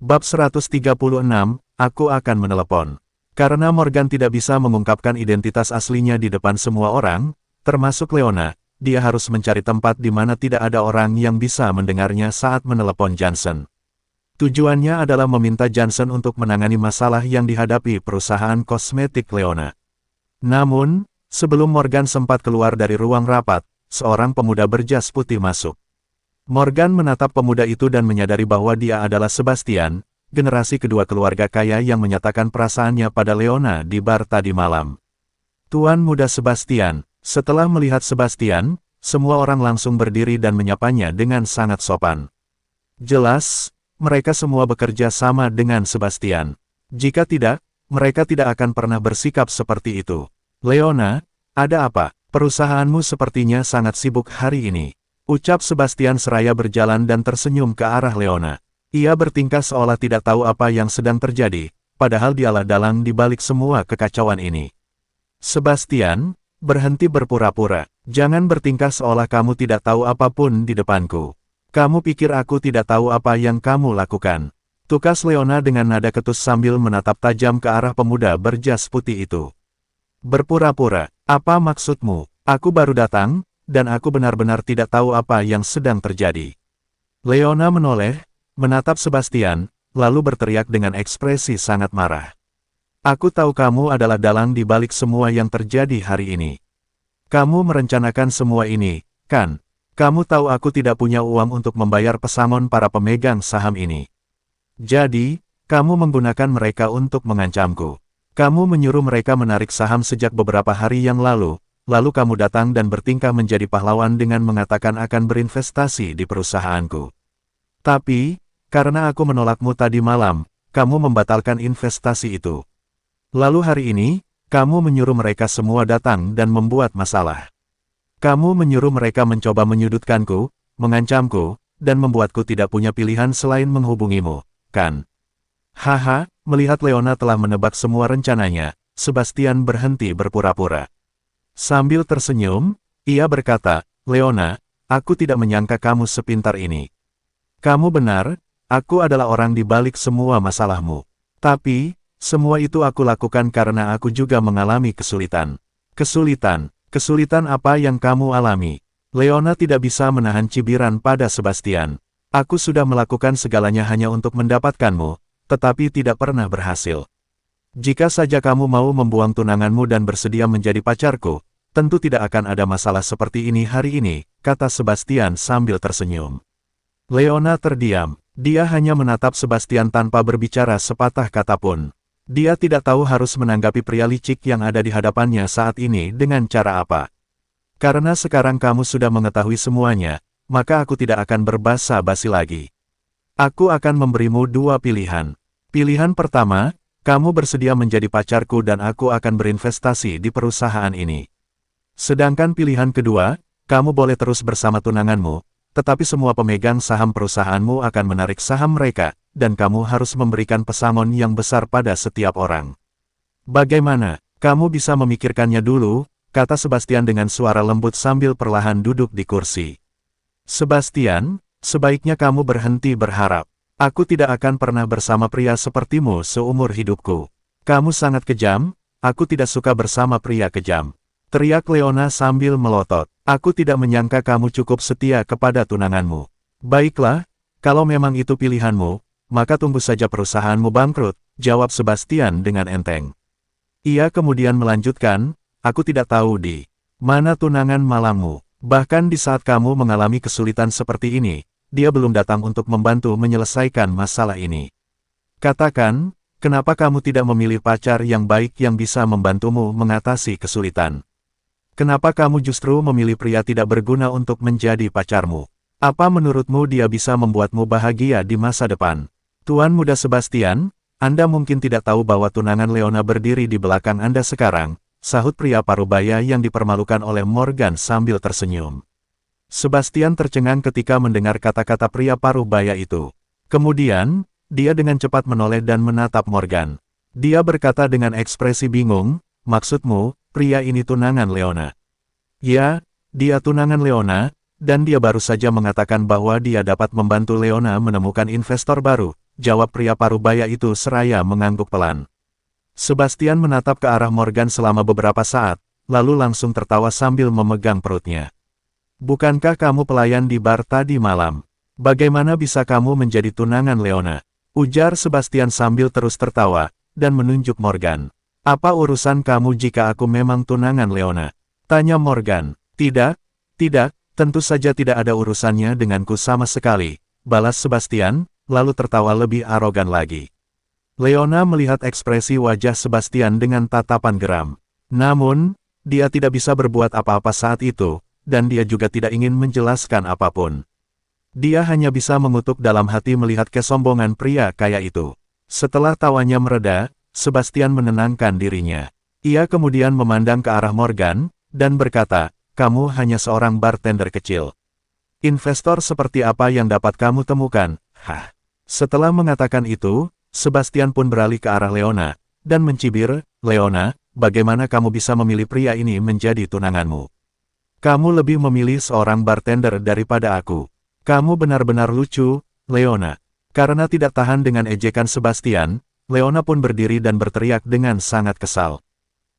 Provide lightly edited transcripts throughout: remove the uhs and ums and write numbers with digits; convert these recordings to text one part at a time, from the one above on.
Bab 136, aku akan menelepon. Karena Morgan tidak bisa mengungkapkan identitas aslinya di depan semua orang, termasuk Leona, dia harus mencari tempat di mana tidak ada orang yang bisa mendengarnya saat menelepon Johnson. Tujuannya adalah meminta Johnson untuk menangani masalah yang dihadapi perusahaan kosmetik Leona. Namun, sebelum Morgan sempat keluar dari ruang rapat, seorang pemuda berjas putih masuk. Morgan menatap pemuda itu dan menyadari bahwa dia adalah Sebastian, generasi kedua keluarga kaya yang menyatakan perasaannya pada Leona di bar tadi malam. Tuan Muda Sebastian. Setelah melihat Sebastian, semua orang langsung berdiri dan menyapanya dengan sangat sopan. Jelas, mereka semua bekerja sama dengan Sebastian. Jika tidak, mereka tidak akan pernah bersikap seperti itu. Leona, ada apa? Perusahaanmu sepertinya sangat sibuk hari ini. Ucap Sebastian seraya berjalan dan tersenyum ke arah Leona. Ia bertingkah seolah tidak tahu apa yang sedang terjadi, padahal dialah dalang di balik semua kekacauan ini. Sebastian, berhenti berpura-pura. Jangan bertingkah seolah kamu tidak tahu apapun di depanku. Kamu pikir aku tidak tahu apa yang kamu lakukan? Tukas Leona dengan nada ketus sambil menatap tajam ke arah pemuda berjas putih itu. Berpura-pura, apa maksudmu? Aku baru datang, dan aku benar-benar tidak tahu apa yang sedang terjadi. Leona menoleh, menatap Sebastian, lalu berteriak dengan ekspresi sangat marah. Aku tahu kamu adalah dalang di balik semua yang terjadi hari ini. Kamu merencanakan semua ini, kan? Kamu tahu aku tidak punya uang untuk membayar pesangon para pemegang saham ini. Jadi, kamu menggunakan mereka untuk mengancamku. Kamu menyuruh mereka menarik saham sejak beberapa hari yang lalu kamu datang dan bertingkah menjadi pahlawan dengan mengatakan akan berinvestasi di perusahaanku. Tapi, karena aku menolakmu tadi malam, kamu membatalkan investasi itu. Lalu hari ini, kamu menyuruh mereka semua datang dan membuat masalah. Kamu menyuruh mereka mencoba menyudutkanku, mengancamku, dan membuatku tidak punya pilihan selain menghubungimu, kan? Haha, melihat Leona telah menebak semua rencananya, Sebastian berhenti berpura-pura. Sambil tersenyum, ia berkata, Leona, aku tidak menyangka kamu sepintar ini. Kamu benar, aku adalah orang di balik semua masalahmu. Tapi, semua itu aku lakukan karena aku juga mengalami kesulitan. Kesulitan apa yang kamu alami? Leona tidak bisa menahan cibiran pada Sebastian. Aku sudah melakukan segalanya hanya untuk mendapatkanmu, tetapi tidak pernah berhasil. Jika saja kamu mau membuang tunanganmu dan bersedia menjadi pacarku, tentu tidak akan ada masalah seperti ini hari ini, kata Sebastian sambil tersenyum. Leona terdiam. Dia hanya menatap Sebastian tanpa berbicara sepatah kata pun. Dia tidak tahu harus menanggapi pria licik yang ada di hadapannya saat ini dengan cara apa. Karena sekarang kamu sudah mengetahui semuanya, maka aku tidak akan berbasa-basi lagi. Aku akan memberimu dua pilihan. Pilihan pertama, kamu bersedia menjadi pacarku dan aku akan berinvestasi di perusahaan ini. Sedangkan pilihan kedua, kamu boleh terus bersama tunanganmu, tetapi semua pemegang saham perusahaanmu akan menarik saham mereka, dan kamu harus memberikan pesangon yang besar pada setiap orang. Bagaimana? Kamu bisa memikirkannya dulu, kata Sebastian dengan suara lembut sambil perlahan duduk di kursi. Sebastian, sebaiknya kamu berhenti berharap. Aku tidak akan pernah bersama pria sepertimu seumur hidupku. Kamu sangat kejam, aku tidak suka bersama pria kejam. Teriak Leona sambil melotot. Aku tidak menyangka kamu cukup setia kepada tunanganmu. Baiklah, kalau memang itu pilihanmu, maka tunggu saja perusahaanmu bangkrut, jawab Sebastian dengan enteng. Ia kemudian melanjutkan, aku tidak tahu di mana tunangan malammu. Bahkan di saat kamu mengalami kesulitan seperti ini, dia belum datang untuk membantu menyelesaikan masalah ini. Katakan, kenapa kamu tidak memilih pacar yang baik yang bisa membantumu mengatasi kesulitan? Kenapa kamu justru memilih pria tidak berguna untuk menjadi pacarmu? Apa menurutmu dia bisa membuatmu bahagia di masa depan? Tuan Muda Sebastian, Anda mungkin tidak tahu bahwa tunangan Leona berdiri di belakang Anda sekarang, sahut pria parubaya yang dipermalukan oleh Morgan sambil tersenyum. Sebastian tercengang ketika mendengar kata-kata pria parubaya itu. Kemudian, dia dengan cepat menoleh dan menatap Morgan. Dia berkata dengan ekspresi bingung, maksudmu, pria ini tunangan Leona? Ya, dia tunangan Leona, dan dia baru saja mengatakan bahwa dia dapat membantu Leona menemukan investor baru, jawab pria parubaya itu seraya mengangguk pelan. Sebastian menatap ke arah Morgan selama beberapa saat, lalu langsung tertawa sambil memegang perutnya. Bukankah kamu pelayan di bar tadi malam? Bagaimana bisa kamu menjadi tunangan Leona? Ujar Sebastian sambil terus tertawa, dan menunjuk Morgan. Apa urusan kamu jika aku memang tunangan Leona? Tanya Morgan. Tidak, tentu saja tidak ada urusannya denganku sama sekali, balas Sebastian, lalu tertawa lebih arogan lagi. Leona melihat ekspresi wajah Sebastian dengan tatapan geram. Namun, dia tidak bisa berbuat apa-apa saat itu, dan dia juga tidak ingin menjelaskan apapun. Dia hanya bisa mengutuk dalam hati melihat kesombongan pria kaya itu. Setelah tawanya mereda, Sebastian menenangkan dirinya. Ia kemudian memandang ke arah Morgan, dan berkata, kamu hanya seorang bartender kecil. Investor seperti apa yang dapat kamu temukan? Hah. Setelah mengatakan itu, Sebastian pun beralih ke arah Leona, dan mencibir, Leona, bagaimana kamu bisa memilih pria ini menjadi tunanganmu? Kamu lebih memilih seorang bartender daripada aku. Kamu benar-benar lucu, Leona. Karena tidak tahan dengan ejekan Sebastian, Leona pun berdiri dan berteriak dengan sangat kesal.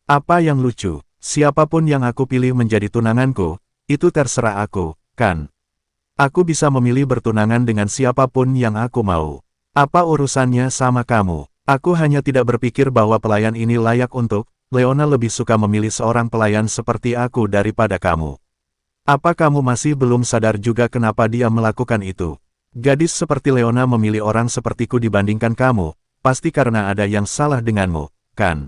Apa yang lucu? Siapapun yang aku pilih menjadi tunanganku, itu terserah aku, kan? Aku bisa memilih bertunangan dengan siapapun yang aku mau. Apa urusannya sama kamu? Aku hanya tidak berpikir bahwa pelayan ini layak untuk, Leona lebih suka memilih seorang pelayan seperti aku daripada kamu. Apa kamu masih belum sadar juga kenapa dia melakukan itu? Gadis seperti Leona memilih orang sepertiku dibandingkan kamu, pasti karena ada yang salah denganmu, kan?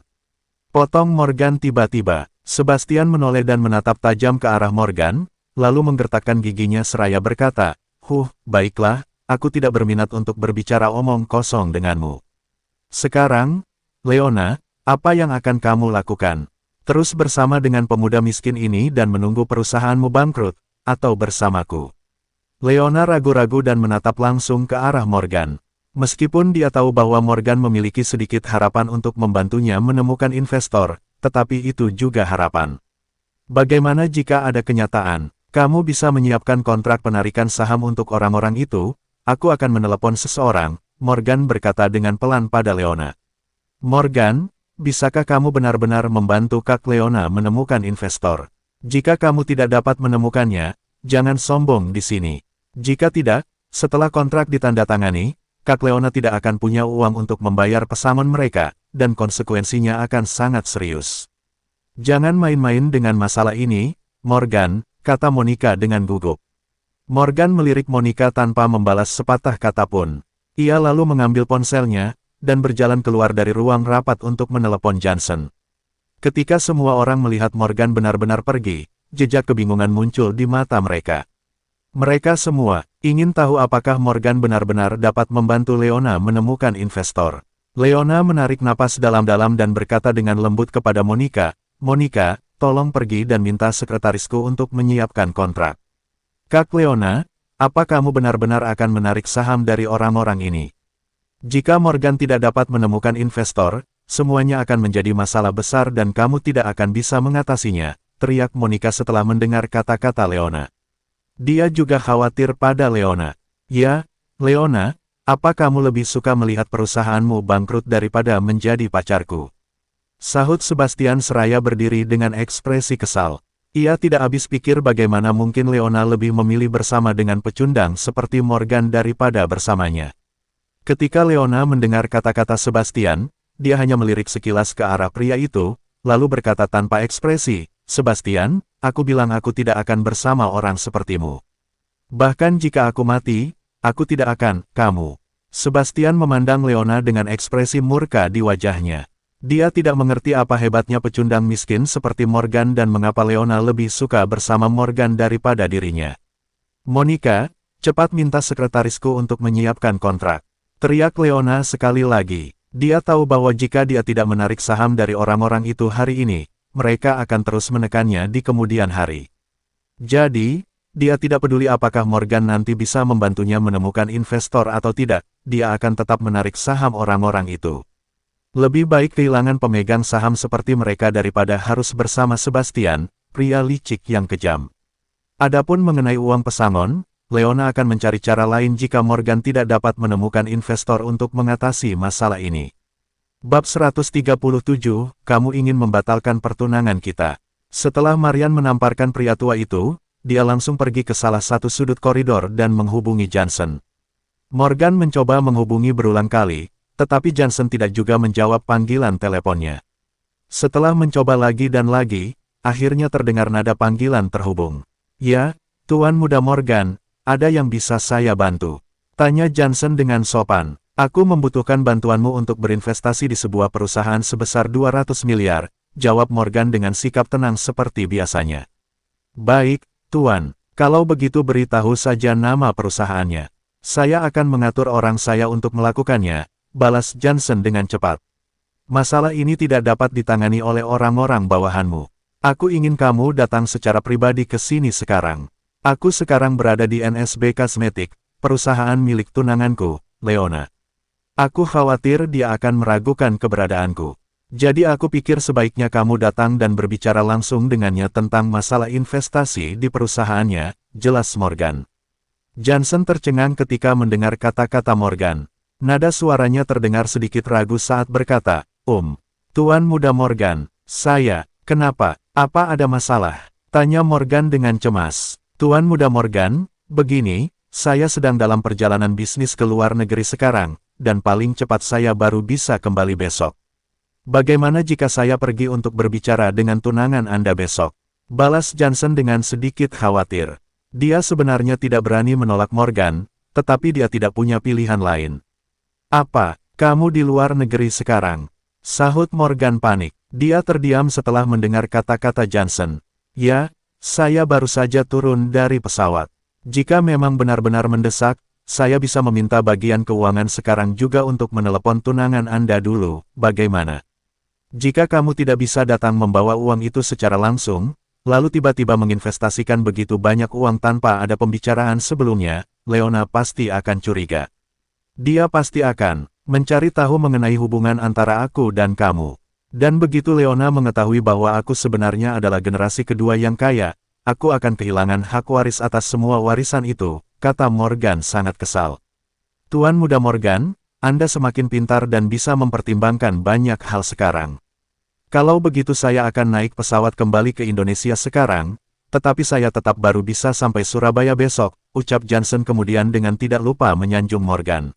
Potong Morgan tiba-tiba. Sebastian menoleh dan menatap tajam ke arah Morgan, lalu menggertakkan giginya seraya berkata, baiklah, aku tidak berminat untuk berbicara omong kosong denganmu. Sekarang, Leona, apa yang akan kamu lakukan? Terus bersama dengan pemuda miskin ini dan menunggu perusahaanmu bangkrut, atau bersamaku? Leona ragu-ragu dan menatap langsung ke arah Morgan. Meskipun dia tahu bahwa Morgan memiliki sedikit harapan untuk membantunya menemukan investor, tetapi itu juga harapan. Bagaimana jika ada kenyataan, kamu bisa menyiapkan kontrak penarikan saham untuk orang-orang itu, aku akan menelepon seseorang, Morgan berkata dengan pelan pada Leona. Morgan, bisakah kamu benar-benar membantu Kak Leona menemukan investor? Jika kamu tidak dapat menemukannya, jangan sombong di sini. Jika tidak, setelah kontrak ditandatangani, Kak Leona tidak akan punya uang untuk membayar pesangon mereka, dan konsekuensinya akan sangat serius. Jangan main-main dengan masalah ini, Morgan, kata Monica dengan gugup. Morgan melirik Monica tanpa membalas sepatah kata pun. Ia lalu mengambil ponselnya, dan berjalan keluar dari ruang rapat untuk menelepon Johnson. Ketika semua orang melihat Morgan benar-benar pergi, jejak kebingungan muncul di mata mereka. Mereka semua ingin tahu apakah Morgan benar-benar dapat membantu Leona menemukan investor. Leona menarik napas dalam-dalam dan berkata dengan lembut kepada Monica, Monica, tolong pergi dan minta sekretarisku untuk menyiapkan kontrak. Kak Leona, apa kamu benar-benar akan menarik saham dari orang-orang ini? Jika Morgan tidak dapat menemukan investor, semuanya akan menjadi masalah besar dan kamu tidak akan bisa mengatasinya, teriak Monica setelah mendengar kata-kata Leona. Dia juga khawatir pada Leona. Ya, Leona, apa kamu lebih suka melihat perusahaanmu bangkrut daripada menjadi pacarku? Sahut Sebastian seraya berdiri dengan ekspresi kesal. Ia tidak habis pikir bagaimana mungkin Leona lebih memilih bersama dengan pecundang seperti Morgan daripada bersamanya. Ketika Leona mendengar kata-kata Sebastian, dia hanya melirik sekilas ke arah pria itu, lalu berkata tanpa ekspresi, Sebastian, aku bilang aku tidak akan bersama orang sepertimu. Bahkan jika aku mati, aku tidak akan, kamu. Sebastian memandang Leona dengan ekspresi murka di wajahnya. Dia tidak mengerti apa hebatnya pecundang miskin seperti Morgan dan mengapa Leona lebih suka bersama Morgan daripada dirinya. Monica, cepat minta sekretarisku untuk menyiapkan kontrak. Teriak Leona sekali lagi. Dia tahu bahwa jika dia tidak menarik saham dari orang-orang itu hari ini, mereka akan terus menekannya di kemudian hari. Jadi, dia tidak peduli apakah Morgan nanti bisa membantunya menemukan investor atau tidak, dia akan tetap menarik saham orang-orang itu. Lebih baik kehilangan pemegang saham seperti mereka daripada harus bersama Sebastian, pria licik yang kejam. Adapun mengenai uang pesangon, Leona akan mencari cara lain jika Morgan tidak dapat menemukan investor untuk mengatasi masalah ini. Bab 137, kamu ingin membatalkan pertunangan kita. Setelah Marian menamparkan pria tua itu, dia langsung pergi ke salah satu sudut koridor dan menghubungi Johnson. Morgan mencoba menghubungi berulang kali, tetapi Johnson tidak juga menjawab panggilan teleponnya. Setelah mencoba lagi dan lagi, akhirnya terdengar nada panggilan terhubung. Ya, Tuan Muda Morgan, ada yang bisa saya bantu? Tanya Johnson dengan sopan. Aku membutuhkan bantuanmu untuk berinvestasi di sebuah perusahaan sebesar 200 miliar, jawab Morgan dengan sikap tenang seperti biasanya. Baik, Tuan, kalau begitu beritahu saja nama perusahaannya. Saya akan mengatur orang saya untuk melakukannya, balas Johnson dengan cepat. Masalah ini tidak dapat ditangani oleh orang-orang bawahanmu. Aku ingin kamu datang secara pribadi ke sini sekarang. Aku sekarang berada di NSB Cosmetic, perusahaan milik tunanganku, Leona. Aku khawatir dia akan meragukan keberadaanku. Jadi aku pikir sebaiknya kamu datang dan berbicara langsung dengannya tentang masalah investasi di perusahaannya, jelas Morgan. Johnson tercengang ketika mendengar kata-kata Morgan. Nada suaranya terdengar sedikit ragu saat berkata, Tuan Muda Morgan, kenapa, apa ada masalah? Tanya Morgan dengan cemas. Tuan Muda Morgan, begini, saya sedang dalam perjalanan bisnis ke luar negeri sekarang, dan paling cepat saya baru bisa kembali besok. Bagaimana jika saya pergi untuk berbicara dengan tunangan Anda besok? Balas Johnson dengan sedikit khawatir. Dia sebenarnya tidak berani menolak Morgan, tetapi dia tidak punya pilihan lain. Apa, kamu di luar negeri sekarang? Sahut Morgan panik. Dia terdiam setelah mendengar kata-kata Johnson. Ya, saya baru saja turun dari pesawat. Jika memang benar-benar mendesak, saya bisa meminta bagian keuangan sekarang juga untuk menelepon tunangan Anda dulu, bagaimana? Jika kamu tidak bisa datang membawa uang itu secara langsung, lalu tiba-tiba menginvestasikan begitu banyak uang tanpa ada pembicaraan sebelumnya, Leona pasti akan curiga. Dia pasti akan mencari tahu mengenai hubungan antara aku dan kamu. Dan begitu Leona mengetahui bahwa aku sebenarnya adalah generasi kedua yang kaya, aku akan kehilangan hak waris atas semua warisan itu, kata Morgan sangat kesal. Tuan Muda Morgan, Anda semakin pintar dan bisa mempertimbangkan banyak hal sekarang. Kalau begitu saya akan naik pesawat kembali ke Indonesia sekarang, tetapi saya tetap baru bisa sampai Surabaya besok, ucap Johnson kemudian dengan tidak lupa menyanjung Morgan.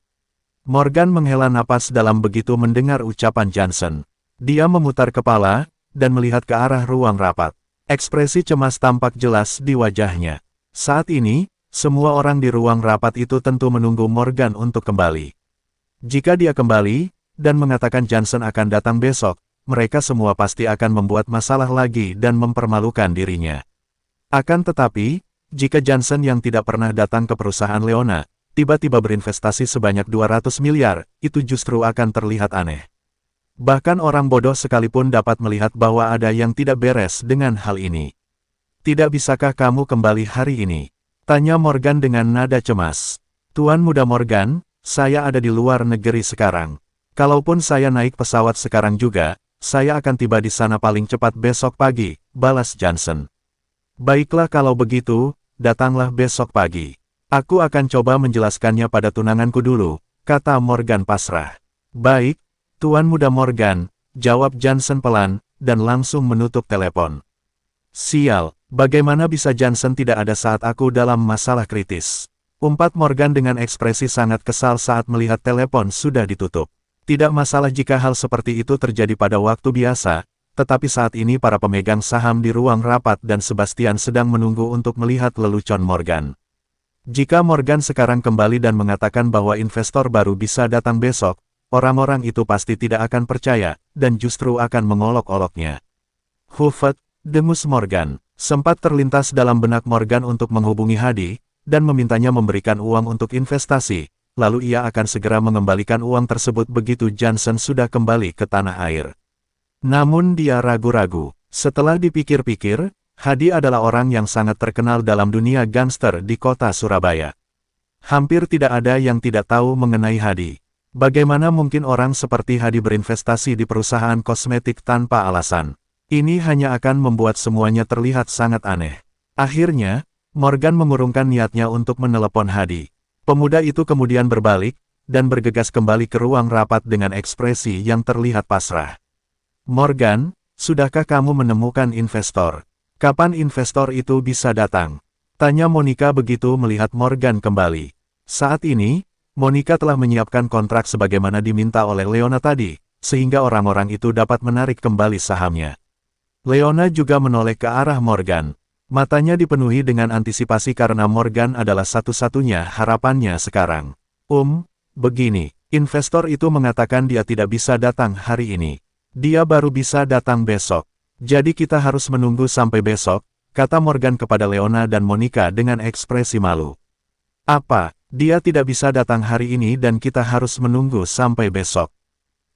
Morgan menghela napas dalam begitu mendengar ucapan Johnson. Dia memutar kepala, dan melihat ke arah ruang rapat. Ekspresi cemas tampak jelas di wajahnya. Saat ini, semua orang di ruang rapat itu tentu menunggu Morgan untuk kembali. Jika dia kembali, dan mengatakan Johnson akan datang besok, mereka semua pasti akan membuat masalah lagi dan mempermalukan dirinya. Akan tetapi, jika Johnson yang tidak pernah datang ke perusahaan Leona, tiba-tiba berinvestasi sebanyak 200 miliar, itu justru akan terlihat aneh. Bahkan orang bodoh sekalipun dapat melihat bahwa ada yang tidak beres dengan hal ini. Tidak bisakah kamu kembali hari ini? Tanya Morgan dengan nada cemas. Tuan Muda Morgan, saya ada di luar negeri sekarang. Kalaupun saya naik pesawat sekarang juga, saya akan tiba di sana paling cepat besok pagi, balas Johnson. Baiklah kalau begitu, datanglah besok pagi. Aku akan coba menjelaskannya pada tunanganku dulu, kata Morgan pasrah. Baik, Tuan Muda Morgan, jawab Johnson pelan, dan langsung menutup telepon. Sial, bagaimana bisa Johnson tidak ada saat aku dalam masalah kritis? Umpat Morgan dengan ekspresi sangat kesal saat melihat telepon sudah ditutup. Tidak masalah jika hal seperti itu terjadi pada waktu biasa, tetapi saat ini para pemegang saham di ruang rapat dan Sebastian sedang menunggu untuk melihat lelucon Morgan. Jika Morgan sekarang kembali dan mengatakan bahwa investor baru bisa datang besok, orang-orang itu pasti tidak akan percaya, dan justru akan mengolok-oloknya. Hufet, dengus Morgan. Sempat terlintas dalam benak Morgan untuk menghubungi Hadi, dan memintanya memberikan uang untuk investasi, lalu ia akan segera mengembalikan uang tersebut begitu Johnson sudah kembali ke tanah air. Namun dia ragu-ragu. Setelah dipikir-pikir, Hadi adalah orang yang sangat terkenal dalam dunia gangster di kota Surabaya. Hampir tidak ada yang tidak tahu mengenai Hadi. Bagaimana mungkin orang seperti Hadi berinvestasi di perusahaan kosmetik tanpa alasan? Ini hanya akan membuat semuanya terlihat sangat aneh. Akhirnya, Morgan mengurungkan niatnya untuk menelepon Hadi. Pemuda itu kemudian berbalik, dan bergegas kembali ke ruang rapat dengan ekspresi yang terlihat pasrah. Morgan, sudahkah kamu menemukan investor? Kapan investor itu bisa datang? Tanya Monica begitu melihat Morgan kembali. Saat ini, Monica telah menyiapkan kontrak sebagaimana diminta oleh Leona tadi, sehingga orang-orang itu dapat menarik kembali sahamnya. Leona juga menoleh ke arah Morgan. Matanya dipenuhi dengan antisipasi karena Morgan adalah satu-satunya harapannya sekarang. Begini, investor itu mengatakan dia tidak bisa datang hari ini. Dia baru bisa datang besok. Jadi kita harus menunggu sampai besok, kata Morgan kepada Leona dan Monica dengan ekspresi malu. Apa, dia tidak bisa datang hari ini dan kita harus menunggu sampai besok?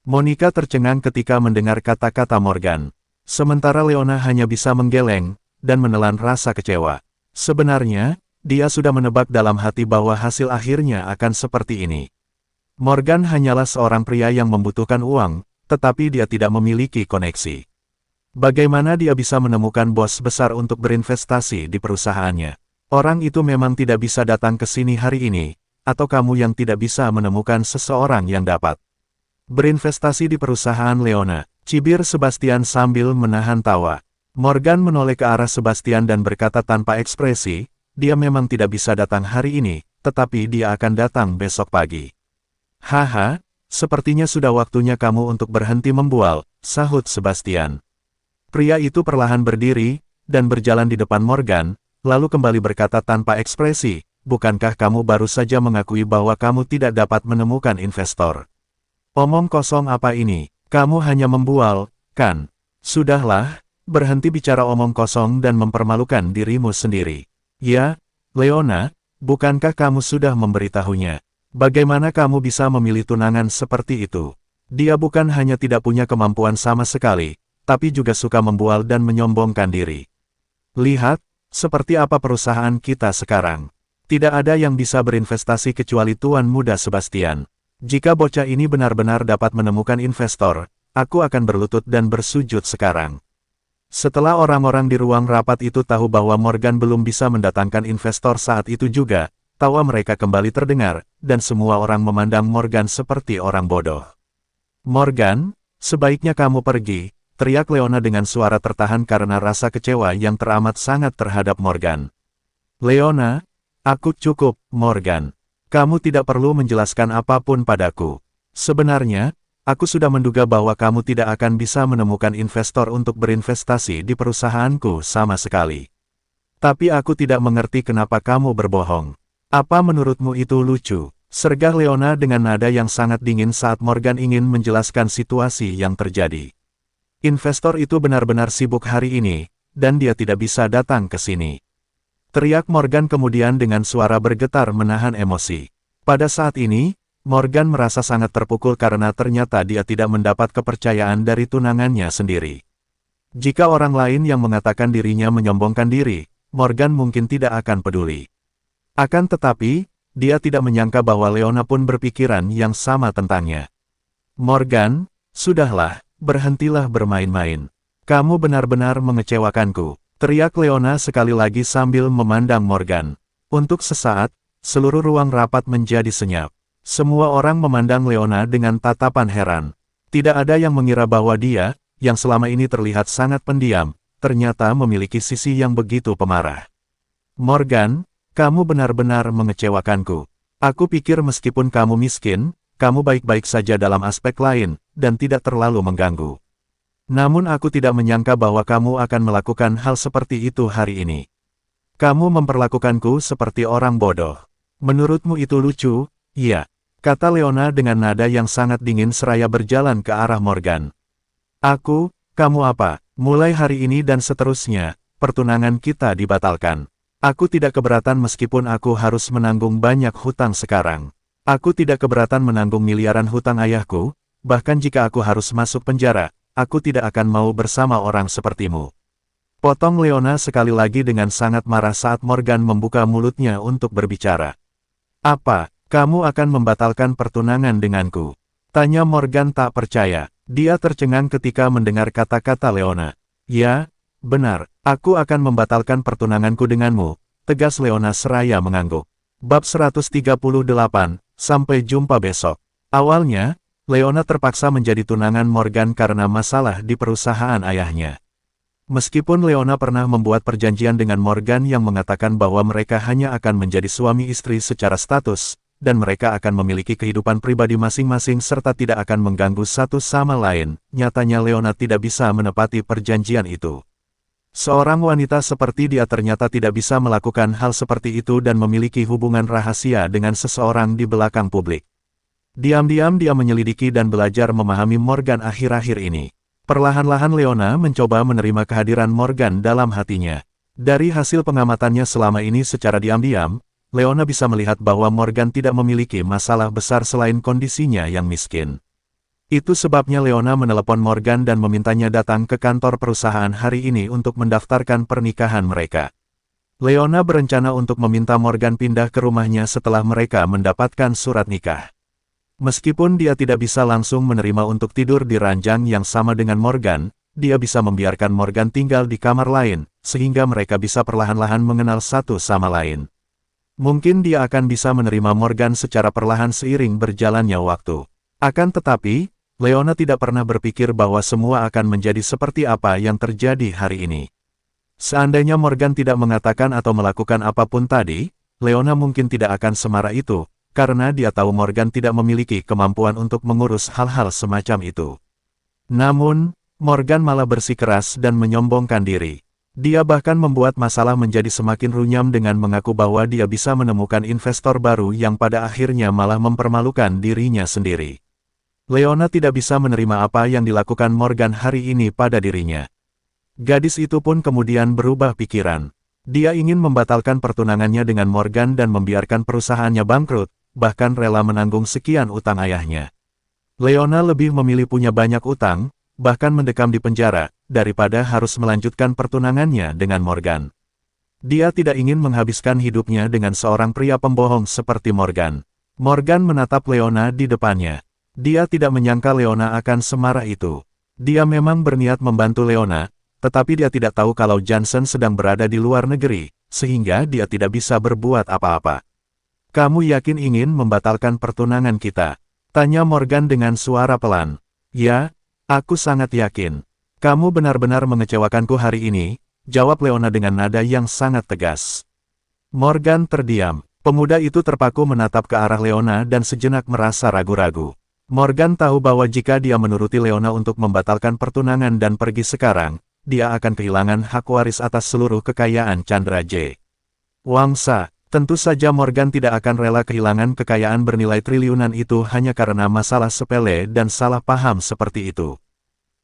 Monica tercengang ketika mendengar kata-kata Morgan. Sementara Leona hanya bisa menggeleng, dan menelan rasa kecewa. Sebenarnya, dia sudah menebak dalam hati bahwa hasil akhirnya akan seperti ini. Morgan hanyalah seorang pria yang membutuhkan uang, tetapi dia tidak memiliki koneksi. Bagaimana dia bisa menemukan bos besar untuk berinvestasi di perusahaannya? Orang itu memang tidak bisa datang ke sini hari ini, atau kamu yang tidak bisa menemukan seseorang yang dapat berinvestasi di perusahaan Leona, cibir Sebastian sambil menahan tawa. Morgan menoleh ke arah Sebastian dan berkata tanpa ekspresi, dia memang tidak bisa datang hari ini, tetapi dia akan datang besok pagi. Haha, sepertinya sudah waktunya kamu untuk berhenti membual, sahut Sebastian. Pria itu perlahan berdiri, dan berjalan di depan Morgan, lalu kembali berkata tanpa ekspresi, bukankah kamu baru saja mengakui bahwa kamu tidak dapat menemukan investor? Omong kosong apa ini? Kamu hanya membual, kan? Sudahlah, berhenti bicara omong kosong dan mempermalukan dirimu sendiri. Ya, Leona, bukankah kamu sudah memberitahunya? Bagaimana kamu bisa memilih tunangan seperti itu? Dia bukan hanya tidak punya kemampuan sama sekali, tapi juga suka membual dan menyombongkan diri. Lihat, seperti apa perusahaan kita sekarang. Tidak ada yang bisa berinvestasi kecuali tuan muda Sebastian. Jika bocah ini benar-benar dapat menemukan investor, aku akan berlutut dan bersujud sekarang. Setelah orang-orang di ruang rapat itu tahu bahwa Morgan belum bisa mendatangkan investor saat itu juga, tawa mereka kembali terdengar, dan semua orang memandang Morgan seperti orang bodoh. Morgan, sebaiknya kamu pergi, teriak Leona dengan suara tertahan karena rasa kecewa yang teramat sangat terhadap Morgan. Leona, aku cukup, Morgan. Kamu tidak perlu menjelaskan apapun padaku. Sebenarnya, aku sudah menduga bahwa kamu tidak akan bisa menemukan investor untuk berinvestasi di perusahaanku sama sekali. Tapi aku tidak mengerti kenapa kamu berbohong. Apa menurutmu itu lucu? Sergah Leona dengan nada yang sangat dingin saat Morgan ingin menjelaskan situasi yang terjadi. Investor itu benar-benar sibuk hari ini, dan dia tidak bisa datang ke sini. Teriak Morgan kemudian dengan suara bergetar menahan emosi. Pada saat ini, Morgan merasa sangat terpukul karena ternyata dia tidak mendapat kepercayaan dari tunangannya sendiri. Jika orang lain yang mengatakan dirinya menyombongkan diri, Morgan mungkin tidak akan peduli. Akan tetapi, dia tidak menyangka bahwa Leona pun berpikiran yang sama tentangnya. Morgan, sudahlah. Berhentilah bermain-main. Kamu benar-benar mengecewakanku, teriak Leona sekali lagi sambil memandang Morgan. Untuk sesaat, seluruh ruang rapat menjadi senyap. Semua orang memandang Leona dengan tatapan heran. Tidak ada yang mengira bahwa dia, yang selama ini terlihat sangat pendiam, ternyata memiliki sisi yang begitu pemarah. Morgan, kamu benar-benar mengecewakanku. Aku pikir meskipun kamu miskin, kamu baik-baik saja dalam aspek lain, dan tidak terlalu mengganggu. Namun aku tidak menyangka bahwa kamu akan melakukan hal seperti itu hari ini. Kamu memperlakukanku seperti orang bodoh. Menurutmu itu lucu? Iya, kata Leona dengan nada yang sangat dingin seraya berjalan ke arah Morgan. Kamu apa? Mulai hari ini dan seterusnya, pertunangan kita dibatalkan. Aku tidak keberatan meskipun aku harus menanggung banyak hutang sekarang. Aku tidak keberatan menanggung miliaran hutang ayahku, bahkan jika aku harus masuk penjara, aku tidak akan mau bersama orang sepertimu. Potong Leona sekali lagi dengan sangat marah saat Morgan membuka mulutnya untuk berbicara. Apa, kamu akan membatalkan pertunangan denganku? Tanya Morgan tak percaya. Dia tercengang ketika mendengar kata-kata Leona. Ya, benar, aku akan membatalkan pertunanganku denganmu, tegas Leona seraya mengangguk. Bab 138, sampai jumpa besok. Awalnya, Leona terpaksa menjadi tunangan Morgan karena masalah di perusahaan ayahnya. Meskipun Leona pernah membuat perjanjian dengan Morgan yang mengatakan bahwa mereka hanya akan menjadi suami istri secara status, dan mereka akan memiliki kehidupan pribadi masing-masing serta tidak akan mengganggu satu sama lain, nyatanya Leona tidak bisa menepati perjanjian itu. Seorang wanita seperti dia ternyata tidak bisa melakukan hal seperti itu dan memiliki hubungan rahasia dengan seseorang di belakang publik. Diam-diam dia menyelidiki dan belajar memahami Morgan akhir-akhir ini. Perlahan-lahan Leona mencoba menerima kehadiran Morgan dalam hatinya. Dari hasil pengamatannya selama ini secara diam-diam, Leona bisa melihat bahwa Morgan tidak memiliki masalah besar selain kondisinya yang miskin. Itu sebabnya Leona menelepon Morgan dan memintanya datang ke kantor perusahaan hari ini untuk mendaftarkan pernikahan mereka. Leona berencana untuk meminta Morgan pindah ke rumahnya setelah mereka mendapatkan surat nikah. Meskipun dia tidak bisa langsung menerima untuk tidur di ranjang yang sama dengan Morgan, dia bisa membiarkan Morgan tinggal di kamar lain, sehingga mereka bisa perlahan-lahan mengenal satu sama lain. Mungkin dia akan bisa menerima Morgan secara perlahan seiring berjalannya waktu. Akan tetapi, Leona tidak pernah berpikir bahwa semua akan menjadi seperti apa yang terjadi hari ini. Seandainya Morgan tidak mengatakan atau melakukan apapun tadi, Leona mungkin tidak akan semarah itu, karena dia tahu Morgan tidak memiliki kemampuan untuk mengurus hal-hal semacam itu. Namun, Morgan malah bersikeras dan menyombongkan diri. Dia bahkan membuat masalah menjadi semakin runyam dengan mengaku bahwa dia bisa menemukan investor baru yang pada akhirnya malah mempermalukan dirinya sendiri. Leona tidak bisa menerima apa yang dilakukan Morgan hari ini pada dirinya. Gadis itu pun kemudian berubah pikiran. Dia ingin membatalkan pertunangannya dengan Morgan dan membiarkan perusahaannya bangkrut, bahkan rela menanggung sekian utang ayahnya. Leona lebih memilih punya banyak utang, bahkan mendekam di penjara, daripada harus melanjutkan pertunangannya dengan Morgan. Dia tidak ingin menghabiskan hidupnya dengan seorang pria pembohong seperti Morgan. Morgan menatap Leona di depannya. Dia tidak menyangka Leona akan semarah itu. Dia memang berniat membantu Leona, tetapi dia tidak tahu kalau Johnson sedang berada di luar negeri, sehingga dia tidak bisa berbuat apa-apa. "Kamu yakin ingin membatalkan pertunangan kita?" tanya Morgan dengan suara pelan. "Ya, aku sangat yakin." "Kamu benar-benar mengecewakanku hari ini," jawab Leona dengan nada yang sangat tegas. Morgan terdiam. Pemuda itu terpaku menatap ke arah Leona dan sejenak merasa ragu-ragu. Morgan tahu bahwa jika dia menuruti Leona untuk membatalkan pertunangan dan pergi sekarang, dia akan kehilangan hak waris atas seluruh kekayaan Chandra J. Wangsa. Tentu saja Morgan tidak akan rela kehilangan kekayaan bernilai triliunan itu hanya karena masalah sepele dan salah paham seperti itu.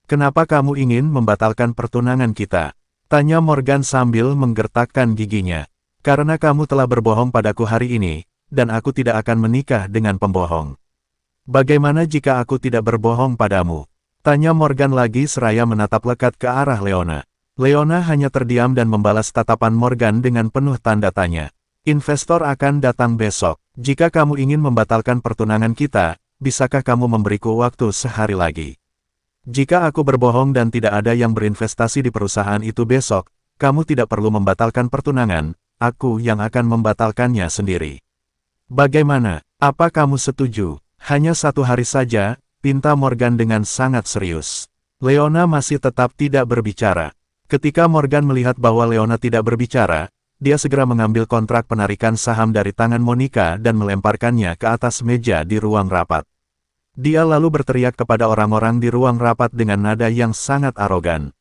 "Kenapa kamu ingin membatalkan pertunangan kita?" tanya Morgan sambil menggertakkan giginya. "Karena kamu telah berbohong padaku hari ini, dan aku tidak akan menikah dengan pembohong." "Bagaimana jika aku tidak berbohong padamu?" tanya Morgan lagi seraya menatap lekat ke arah Leona. Leona hanya terdiam dan membalas tatapan Morgan dengan penuh tanda tanya. "Investor akan datang besok. Jika kamu ingin membatalkan pertunangan kita, bisakah kamu memberiku waktu sehari lagi? Jika aku berbohong dan tidak ada yang berinvestasi di perusahaan itu besok, kamu tidak perlu membatalkan pertunangan, aku yang akan membatalkannya sendiri. Bagaimana? Apa kamu setuju?" "Hanya 1 hari saja," pinta Morgan dengan sangat serius. Leona masih tetap tidak berbicara. Ketika Morgan melihat bahwa Leona tidak berbicara, dia segera mengambil kontrak penarikan saham dari tangan Monica dan melemparkannya ke atas meja di ruang rapat. Dia lalu berteriak kepada orang-orang di ruang rapat dengan nada yang sangat arogan.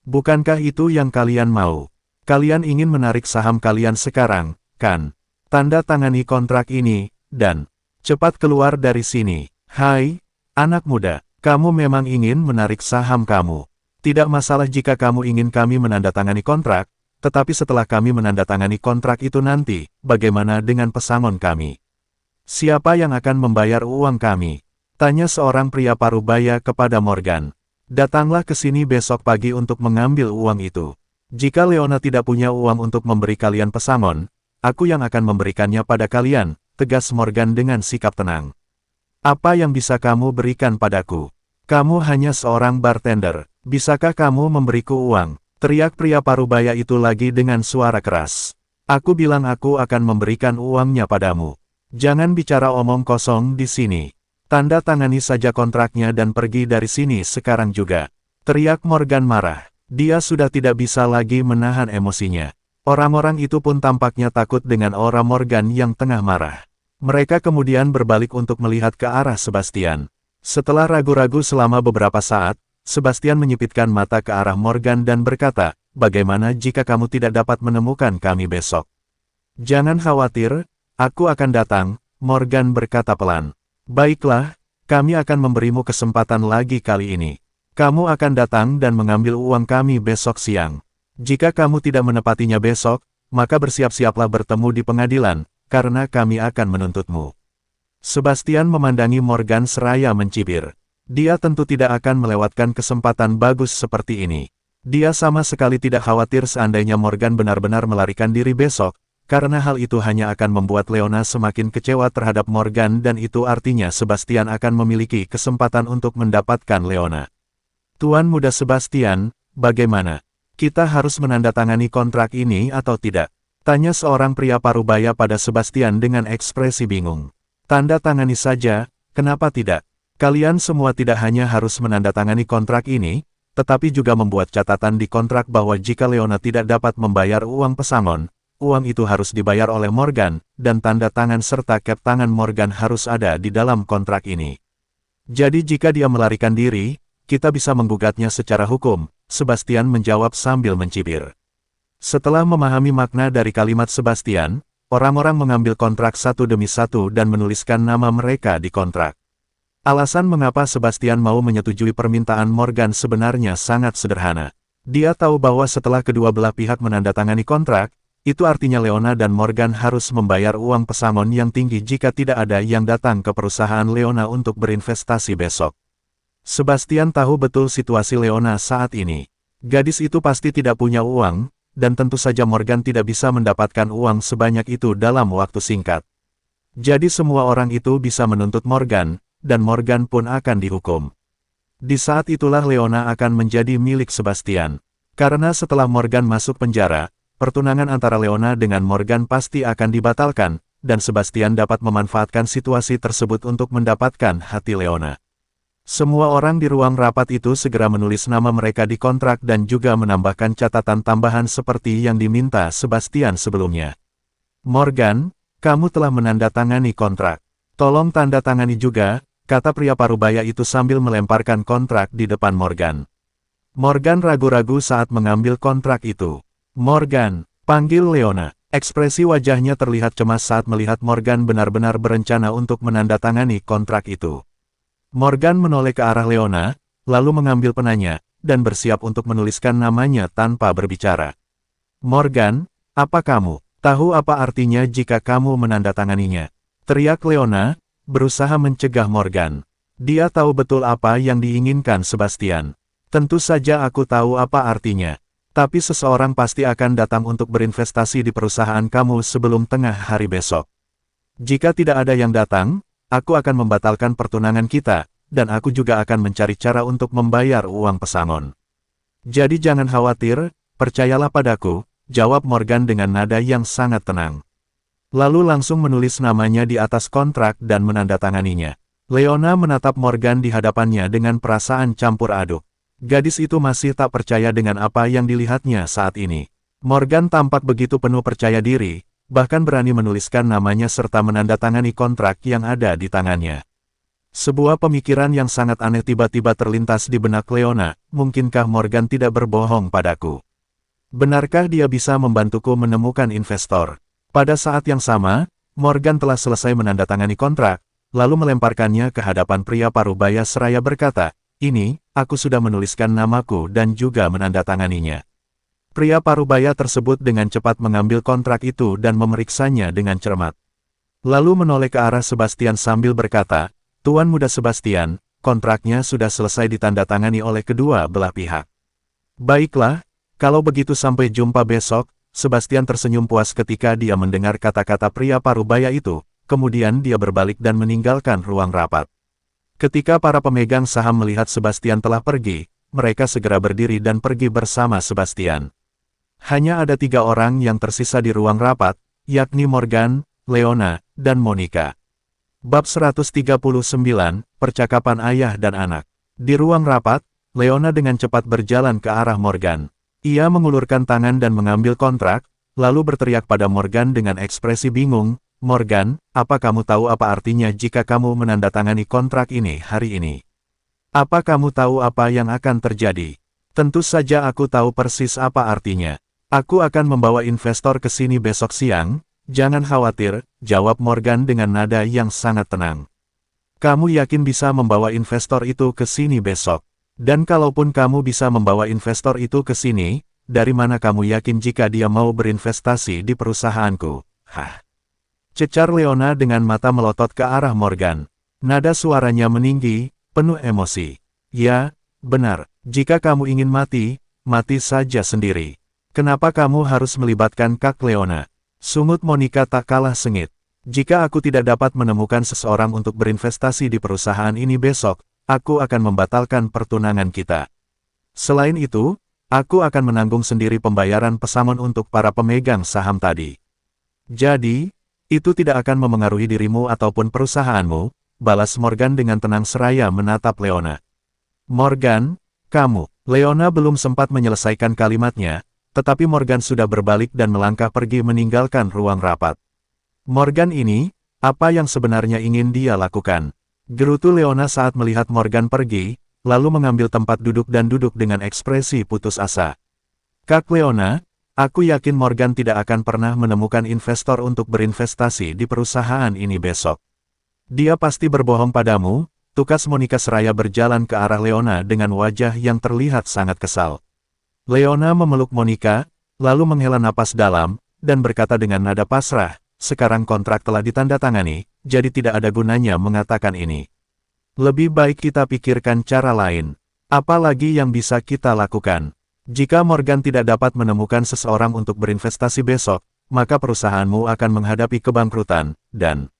"Bukankah itu yang kalian mau? Kalian ingin menarik saham kalian sekarang, kan? Tanda tangani kontrak ini, dan cepat keluar dari sini." "Hai, anak muda, kamu memang ingin menarik saham kamu. Tidak masalah jika kamu ingin kami menandatangani kontrak, tetapi setelah kami menandatangani kontrak itu nanti, bagaimana dengan pesangon kami? Siapa yang akan membayar uang kami?" tanya seorang pria parubaya kepada Morgan. "Datanglah ke sini besok pagi untuk mengambil uang itu. Jika Leona tidak punya uang untuk memberi kalian pesangon, aku yang akan memberikannya pada kalian," tegas Morgan dengan sikap tenang. "Apa yang bisa kamu berikan padaku? Kamu hanya seorang bartender. Bisakah kamu memberiku uang?" teriak pria parubaya itu lagi dengan suara keras. Aku bilang aku akan memberikan uangnya padamu. Jangan bicara omong kosong di sini. Tanda tangani saja kontraknya dan pergi dari sini sekarang juga. Teriak Morgan marah. Dia sudah tidak bisa lagi menahan emosinya. Orang-orang itu pun tampaknya takut dengan aura Morgan yang tengah marah. Mereka kemudian berbalik untuk melihat ke arah Sebastian. Setelah ragu-ragu selama beberapa saat, Sebastian menyipitkan mata ke arah Morgan dan berkata, "Bagaimana jika kamu tidak dapat menemukan kami besok?" "Jangan khawatir, aku akan datang," Morgan berkata pelan. "Baiklah, kami akan memberimu kesempatan lagi kali ini. Kamu akan datang dan mengambil uang kami besok siang. Jika kamu tidak menepatinya besok, maka bersiap-siaplah bertemu di pengadilan, karena kami akan menuntutmu." Sebastian memandangi Morgan seraya mencibir. Dia tentu tidak akan melewatkan kesempatan bagus seperti ini. Dia sama sekali tidak khawatir seandainya Morgan benar-benar melarikan diri besok, karena hal itu hanya akan membuat Leona semakin kecewa terhadap Morgan dan itu artinya Sebastian akan memiliki kesempatan untuk mendapatkan Leona. "Tuan Muda Sebastian, bagaimana? Kita harus menandatangani kontrak ini atau tidak?" tanya seorang pria parubaya pada Sebastian dengan ekspresi bingung. "Tanda tangani saja, kenapa tidak? Kalian semua tidak hanya harus menandatangani kontrak ini, tetapi juga membuat catatan di kontrak bahwa jika Leona tidak dapat membayar uang pesangon, uang itu harus dibayar oleh Morgan, dan tanda tangan serta cap tangan Morgan harus ada di dalam kontrak ini. Jadi jika dia melarikan diri, kita bisa menggugatnya secara hukum," Sebastian menjawab sambil mencibir. Setelah memahami makna dari kalimat Sebastian, orang-orang mengambil kontrak satu demi satu dan menuliskan nama mereka di kontrak. Alasan mengapa Sebastian mau menyetujui permintaan Morgan sebenarnya sangat sederhana. Dia tahu bahwa setelah kedua belah pihak menandatangani kontrak, itu artinya Leona dan Morgan harus membayar uang pesangon yang tinggi jika tidak ada yang datang ke perusahaan Leona untuk berinvestasi besok. Sebastian tahu betul situasi Leona saat ini. Gadis itu pasti tidak punya uang, dan tentu saja Morgan tidak bisa mendapatkan uang sebanyak itu dalam waktu singkat. Jadi semua orang itu bisa menuntut Morgan, dan Morgan pun akan dihukum. Di saat itulah Leona akan menjadi milik Sebastian. Karena setelah Morgan masuk penjara, pertunangan antara Leona dengan Morgan pasti akan dibatalkan, dan Sebastian dapat memanfaatkan situasi tersebut untuk mendapatkan hati Leona. Semua orang di ruang rapat itu segera menulis nama mereka di kontrak dan juga menambahkan catatan tambahan seperti yang diminta Sebastian sebelumnya. "Morgan, kamu telah menandatangani kontrak. Tolong tanda tangani juga," kata pria parubaya itu sambil melemparkan kontrak di depan Morgan. Morgan ragu-ragu saat mengambil kontrak itu. "Morgan," panggil Leona. Ekspresi wajahnya terlihat cemas saat melihat Morgan benar-benar berencana untuk menandatangani kontrak itu. Morgan menoleh ke arah Leona, lalu mengambil penanya, dan bersiap untuk menuliskan namanya tanpa berbicara. "Morgan, apa kamu tahu apa artinya jika kamu menandatanganinya?" teriak Leona, berusaha mencegah Morgan. Dia tahu betul apa yang diinginkan Sebastian. "Tentu saja aku tahu apa artinya. Tapi seseorang pasti akan datang untuk berinvestasi di perusahaan kamu sebelum tengah hari besok. Jika tidak ada yang datang, aku akan membatalkan pertunangan kita, dan aku juga akan mencari cara untuk membayar uang pesangon. Jadi jangan khawatir, percayalah padaku," jawab Morgan dengan nada yang sangat tenang. Lalu langsung menulis namanya di atas kontrak dan menandatanganinya. Leona menatap Morgan di hadapannya dengan perasaan campur aduk. Gadis itu masih tak percaya dengan apa yang dilihatnya saat ini. Morgan tampak begitu penuh percaya diri, bahkan berani menuliskan namanya serta menandatangani kontrak yang ada di tangannya. Sebuah pemikiran yang sangat aneh tiba-tiba terlintas di benak Leona, mungkinkah Morgan tidak berbohong padaku? Benarkah dia bisa membantuku menemukan investor? Pada saat yang sama, Morgan telah selesai menandatangani kontrak, lalu melemparkannya ke hadapan pria parubaya seraya berkata, "Ini, aku sudah menuliskan namaku dan juga menandatanganinya." Pria parubaya tersebut dengan cepat mengambil kontrak itu dan memeriksanya dengan cermat. Lalu menoleh ke arah Sebastian sambil berkata, "Tuan Muda Sebastian, kontraknya sudah selesai ditandatangani oleh kedua belah pihak." "Baiklah, kalau begitu sampai jumpa besok," Sebastian tersenyum puas ketika dia mendengar kata-kata pria parubaya itu, kemudian dia berbalik dan meninggalkan ruang rapat. Ketika para pemegang saham melihat Sebastian telah pergi, mereka segera berdiri dan pergi bersama Sebastian. Hanya ada 3 orang yang tersisa di ruang rapat, yakni Morgan, Leona, dan Monica. Bab 139, Percakapan Ayah dan Anak. Di ruang rapat, Leona dengan cepat berjalan ke arah Morgan. Ia mengulurkan tangan dan mengambil kontrak, lalu berteriak pada Morgan dengan ekspresi bingung, "Morgan, apa kamu tahu apa artinya jika kamu menandatangani kontrak ini hari ini? Apa kamu tahu apa yang akan terjadi?" "Tentu saja aku tahu persis apa artinya. Aku akan membawa investor ke sini besok siang." "Jangan khawatir," jawab Morgan dengan nada yang sangat tenang. "Kamu yakin bisa membawa investor itu ke sini besok? Dan kalaupun kamu bisa membawa investor itu ke sini, dari mana kamu yakin jika dia mau berinvestasi di perusahaanku?" "Hah?" cecar Leona dengan mata melotot ke arah Morgan. Nada suaranya meninggi, penuh emosi. "Ya, benar. Jika kamu ingin mati, mati saja sendiri. Kenapa kamu harus melibatkan Kak Leona?" Sungut Monica tak kalah sengit. "Jika aku tidak dapat menemukan seseorang untuk berinvestasi di perusahaan ini besok, aku akan membatalkan pertunangan kita. Selain itu, aku akan menanggung sendiri pembayaran pesangon untuk para pemegang saham tadi." "Jadi, itu tidak akan memengaruhi dirimu ataupun perusahaanmu," balas Morgan dengan tenang seraya menatap Leona. "Morgan, kamu..." Leona belum sempat menyelesaikan kalimatnya, tetapi Morgan sudah berbalik dan melangkah pergi meninggalkan ruang rapat. "Morgan ini, apa yang sebenarnya ingin dia lakukan?" gerutu Leona saat melihat Morgan pergi, lalu mengambil tempat duduk dan duduk dengan ekspresi putus asa. "Kak Leona, aku yakin Morgan tidak akan pernah menemukan investor untuk berinvestasi di perusahaan ini besok. Dia pasti berbohong padamu," tukas Monica seraya berjalan ke arah Leona dengan wajah yang terlihat sangat kesal. Leona memeluk Monica, lalu menghela napas dalam, dan berkata dengan nada pasrah, "Sekarang kontrak telah ditandatangani, jadi tidak ada gunanya mengatakan ini. Lebih baik kita pikirkan cara lain. Apa lagi yang bisa kita lakukan? Jika Morgan tidak dapat menemukan seseorang untuk berinvestasi besok, maka perusahaanmu akan menghadapi kebangkrutan, dan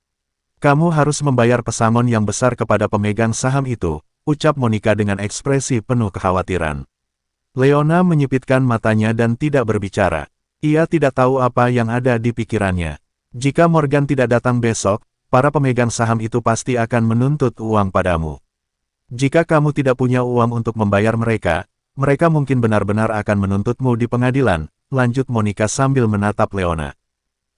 kamu harus membayar pesangon yang besar kepada pemegang saham itu," ucap Monica dengan ekspresi penuh kekhawatiran. Leona menyipitkan matanya dan tidak berbicara. Ia tidak tahu apa yang ada di pikirannya. Jika Morgan tidak datang besok, para pemegang saham itu pasti akan menuntut uang padamu. Jika kamu tidak punya uang untuk membayar mereka, mereka mungkin benar-benar akan menuntutmu di pengadilan, lanjut Monica sambil menatap Leona.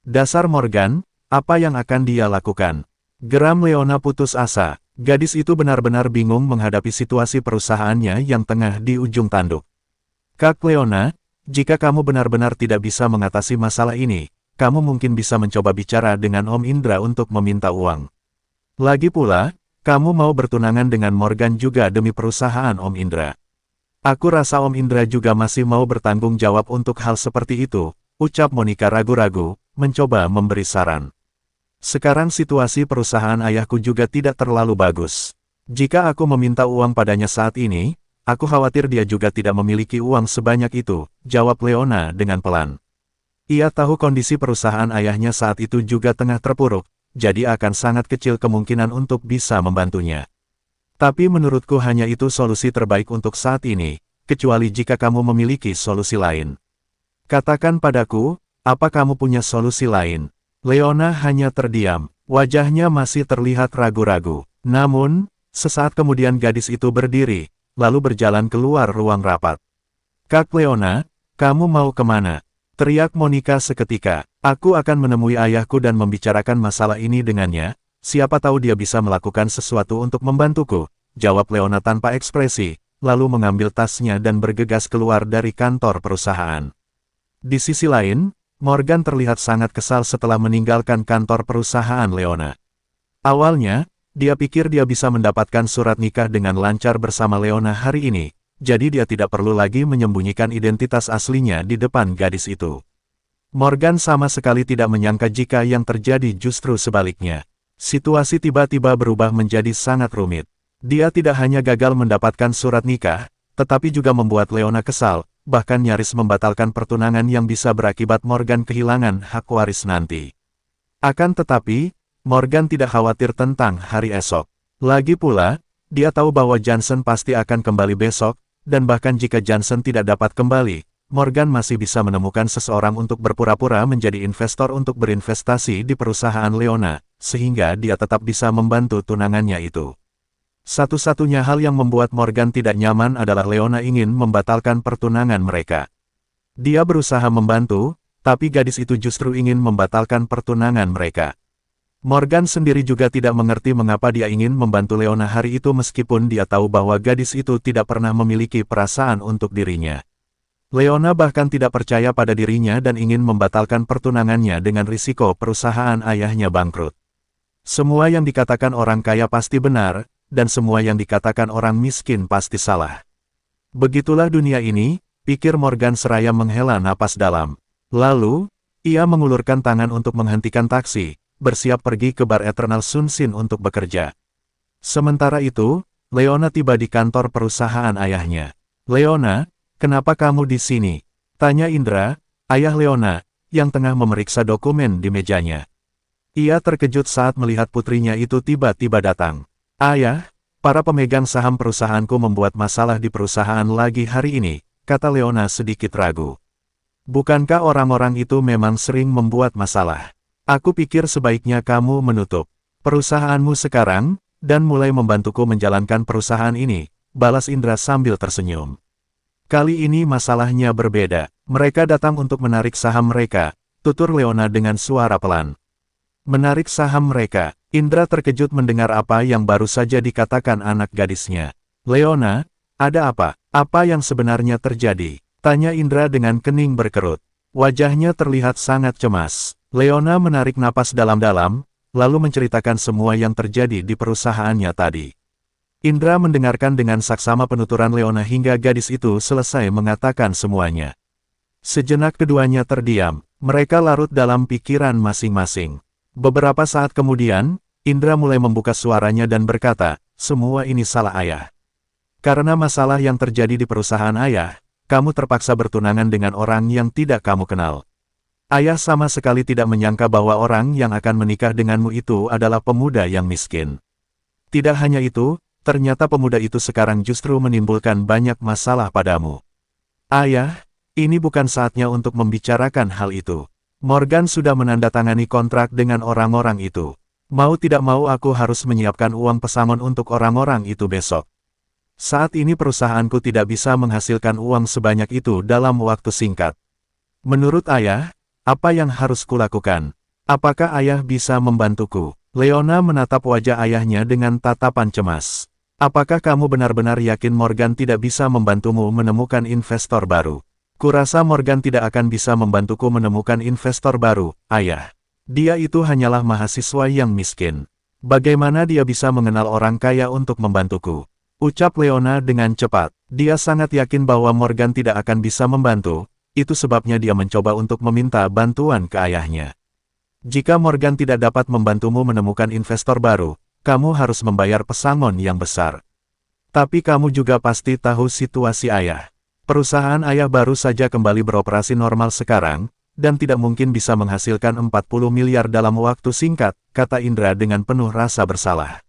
"Dasar Morgan, apa yang akan dia lakukan?" geram Leona putus asa. Gadis itu benar-benar bingung menghadapi situasi perusahaannya yang tengah di ujung tanduk. "Kak Leona, jika kamu benar-benar tidak bisa mengatasi masalah ini, kamu mungkin bisa mencoba bicara dengan Om Indra untuk meminta uang. Lagi pula, kamu mau bertunangan dengan Morgan juga demi perusahaan Om Indra. Aku rasa Om Indra juga masih mau bertanggung jawab untuk hal seperti itu," ucap Monica ragu-ragu, mencoba memberi saran. "Sekarang situasi perusahaan ayahku juga tidak terlalu bagus. Jika aku meminta uang padanya saat ini, aku khawatir dia juga tidak memiliki uang sebanyak itu," jawab Leona dengan pelan. Ia tahu kondisi perusahaan ayahnya saat itu juga tengah terpuruk, jadi akan sangat kecil kemungkinan untuk bisa membantunya. "Tapi menurutku hanya itu solusi terbaik untuk saat ini, kecuali jika kamu memiliki solusi lain. Katakan padaku, apa kamu punya solusi lain?" Leona hanya terdiam, wajahnya masih terlihat ragu-ragu. Namun, sesaat kemudian gadis itu berdiri, lalu berjalan keluar ruang rapat. "Kak Leona, kamu mau kemana?" teriak Monica seketika. "Aku akan menemui ayahku dan membicarakan masalah ini dengannya, siapa tahu dia bisa melakukan sesuatu untuk membantuku," jawab Leona tanpa ekspresi, lalu mengambil tasnya dan bergegas keluar dari kantor perusahaan. Di sisi lain, Morgan terlihat sangat kesal setelah meninggalkan kantor perusahaan Leona. Awalnya, dia pikir dia bisa mendapatkan surat nikah dengan lancar bersama Leona hari ini, jadi dia tidak perlu lagi menyembunyikan identitas aslinya di depan gadis itu. Morgan sama sekali tidak menyangka jika yang terjadi justru sebaliknya. Situasi tiba-tiba berubah menjadi sangat rumit. Dia tidak hanya gagal mendapatkan surat nikah, tetapi juga membuat Leona kesal, bahkan nyaris membatalkan pertunangan yang bisa berakibat Morgan kehilangan hak waris nanti. Akan tetapi, Morgan tidak khawatir tentang hari esok. Lagi pula, dia tahu bahwa Johnson pasti akan kembali besok, dan bahkan jika Johnson tidak dapat kembali, Morgan masih bisa menemukan seseorang untuk berpura-pura menjadi investor untuk berinvestasi di perusahaan Leona, sehingga dia tetap bisa membantu tunangannya itu. Satu-satunya hal yang membuat Morgan tidak nyaman adalah Leona ingin membatalkan pertunangan mereka. Dia berusaha membantu, tapi gadis itu justru ingin membatalkan pertunangan mereka. Morgan sendiri juga tidak mengerti mengapa dia ingin membantu Leona hari itu meskipun dia tahu bahwa gadis itu tidak pernah memiliki perasaan untuk dirinya. Leona bahkan tidak percaya pada dirinya dan ingin membatalkan pertunangannya dengan risiko perusahaan ayahnya bangkrut. Semua yang dikatakan orang kaya pasti benar, dan semua yang dikatakan orang miskin pasti salah. Begitulah dunia ini, pikir Morgan seraya menghela napas dalam. Lalu, ia mengulurkan tangan untuk menghentikan taksi, bersiap pergi ke bar Eternal Sunshine untuk bekerja. Sementara itu, Leona tiba di kantor perusahaan ayahnya. "Leona, kenapa kamu di sini?" tanya Indra, ayah Leona, yang tengah memeriksa dokumen di mejanya. Ia terkejut saat melihat putrinya itu tiba-tiba datang. "Ayah, para pemegang saham perusahaanku membuat masalah di perusahaan lagi hari ini," kata Leona sedikit ragu. "Bukankah orang-orang itu memang sering membuat masalah? Aku pikir sebaiknya kamu menutup perusahaanmu sekarang, dan mulai membantuku menjalankan perusahaan ini," balas Indra sambil tersenyum. "Kali ini masalahnya berbeda. Mereka datang untuk menarik saham mereka," tutur Leona dengan suara pelan. "Menarik saham mereka." Indra terkejut mendengar apa yang baru saja dikatakan anak gadisnya. "Leona, ada apa? Apa yang sebenarnya terjadi?" tanya Indra dengan kening berkerut. Wajahnya terlihat sangat cemas. Leona menarik napas dalam-dalam, lalu menceritakan semua yang terjadi di perusahaannya tadi. Indra mendengarkan dengan saksama penuturan Leona hingga gadis itu selesai mengatakan semuanya. Sejenak keduanya terdiam, mereka larut dalam pikiran masing-masing. Beberapa saat kemudian, Indra mulai membuka suaranya dan berkata, "Semua ini salah ayah. Karena masalah yang terjadi di perusahaan ayah, kamu terpaksa bertunangan dengan orang yang tidak kamu kenal. Ayah sama sekali tidak menyangka bahwa orang yang akan menikah denganmu itu adalah pemuda yang miskin. Tidak hanya itu, ternyata pemuda itu sekarang justru menimbulkan banyak masalah padamu. Ayah, ini bukan saatnya untuk membicarakan hal itu. Morgan sudah menandatangani kontrak dengan orang-orang itu. Mau tidak mau aku harus menyiapkan uang pesangon untuk orang-orang itu besok. Saat ini perusahaanku tidak bisa menghasilkan uang sebanyak itu dalam waktu singkat. Menurut ayah, apa yang harus kulakukan? Apakah ayah bisa membantuku?" Leona menatap wajah ayahnya dengan tatapan cemas. "Apakah kamu benar-benar yakin Morgan tidak bisa membantumu menemukan investor baru?" "Kurasa Morgan tidak akan bisa membantuku menemukan investor baru, ayah. Dia itu hanyalah mahasiswa yang miskin. Bagaimana dia bisa mengenal orang kaya untuk membantuku?" ucap Leona dengan cepat. Dia sangat yakin bahwa Morgan tidak akan bisa membantu, itu sebabnya dia mencoba untuk meminta bantuan ke ayahnya. "Jika Morgan tidak dapat membantumu menemukan investor baru, kamu harus membayar pesangon yang besar. Tapi kamu juga pasti tahu situasi ayah. Perusahaan ayah baru saja kembali beroperasi normal sekarang, dan tidak mungkin bisa menghasilkan 40 miliar dalam waktu singkat," kata Indra dengan penuh rasa bersalah.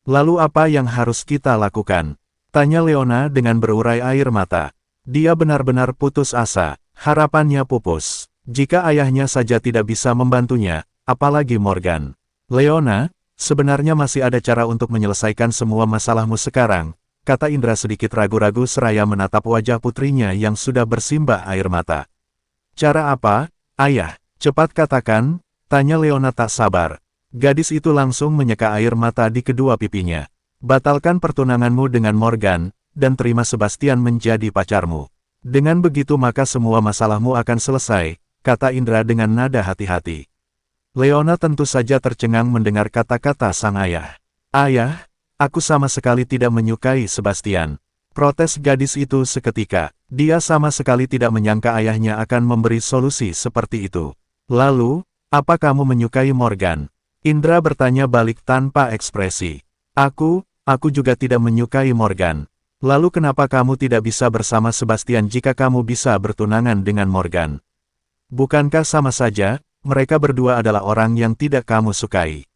"Lalu apa yang harus kita lakukan?" tanya Leona dengan berurai air mata. Dia benar-benar putus asa, harapannya pupus. Jika ayahnya saja tidak bisa membantunya, apalagi Morgan. "Leona, sebenarnya masih ada cara untuk menyelesaikan semua masalahmu sekarang," kata Indra sedikit ragu-ragu seraya menatap wajah putrinya yang sudah bersimbah air mata. "Cara apa, ayah? Cepat katakan," tanya Leona tak sabar. Gadis itu langsung menyeka air mata di kedua pipinya. "Batalkan pertunanganmu dengan Morgan, dan terima Sebastian menjadi pacarmu. Dengan begitu maka semua masalahmu akan selesai," kata Indra dengan nada hati-hati. Leona tentu saja tercengang mendengar kata-kata sang ayah. "Ayah, aku sama sekali tidak menyukai Sebastian," protes gadis itu seketika. Dia sama sekali tidak menyangka ayahnya akan memberi solusi seperti itu. "Lalu, apa kamu menyukai Morgan?" Indra bertanya balik tanpa ekspresi. Aku juga tidak menyukai Morgan. Lalu kenapa kamu tidak bisa bersama Sebastian jika kamu bisa bertunangan dengan Morgan? Bukankah sama saja, mereka berdua adalah orang yang tidak kamu sukai?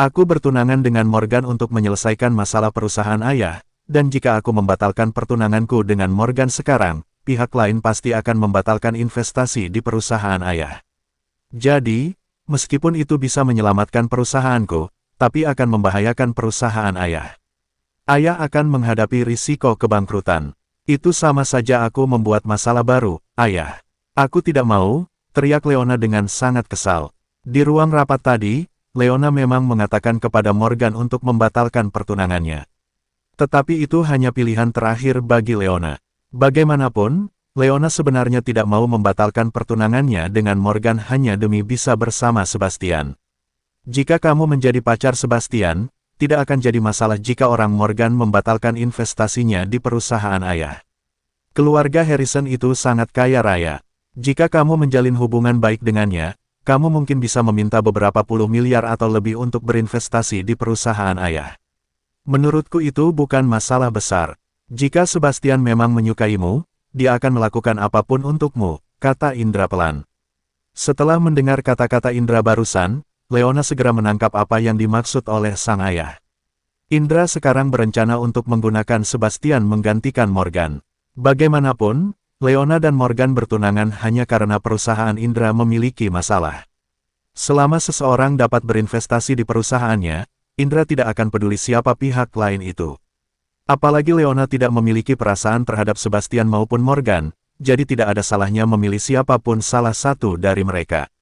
Aku bertunangan dengan Morgan untuk menyelesaikan masalah perusahaan ayah, dan jika aku membatalkan pertunanganku dengan Morgan sekarang, pihak lain pasti akan membatalkan investasi di perusahaan ayah. Jadi, meskipun itu bisa menyelamatkan perusahaanku, tapi akan membahayakan perusahaan ayah. Ayah akan menghadapi risiko kebangkrutan. Itu sama saja aku membuat masalah baru, ayah. Aku tidak mau, teriak Leona dengan sangat kesal. Di ruang rapat tadi, Leona memang mengatakan kepada Morgan untuk membatalkan pertunangannya. Tetapi itu hanya pilihan terakhir bagi Leona. Bagaimanapun, Leona sebenarnya tidak mau membatalkan pertunangannya dengan Morgan hanya demi bisa bersama Sebastian. Jika kamu menjadi pacar Sebastian, tidak akan jadi masalah jika orang Morgan membatalkan investasinya di perusahaan ayah. Keluarga Harrison itu sangat kaya raya. Jika kamu menjalin hubungan baik dengannya, kamu mungkin bisa meminta beberapa puluh miliar atau lebih untuk berinvestasi di perusahaan ayah. Menurutku itu bukan masalah besar. Jika Sebastian memang menyukaimu, dia akan melakukan apapun untukmu, kata Indra pelan. Setelah mendengar kata-kata Indra barusan, Leona segera menangkap apa yang dimaksud oleh sang ayah. Indra sekarang berencana untuk menggunakan Sebastian menggantikan Morgan. Bagaimanapun, Leona dan Morgan bertunangan hanya karena perusahaan Indra memiliki masalah. Selama seseorang dapat berinvestasi di perusahaannya, Indra tidak akan peduli siapa pihak lain itu. Apalagi Leona tidak memiliki perasaan terhadap Sebastian maupun Morgan, jadi tidak ada salahnya memilih siapapun salah satu dari mereka.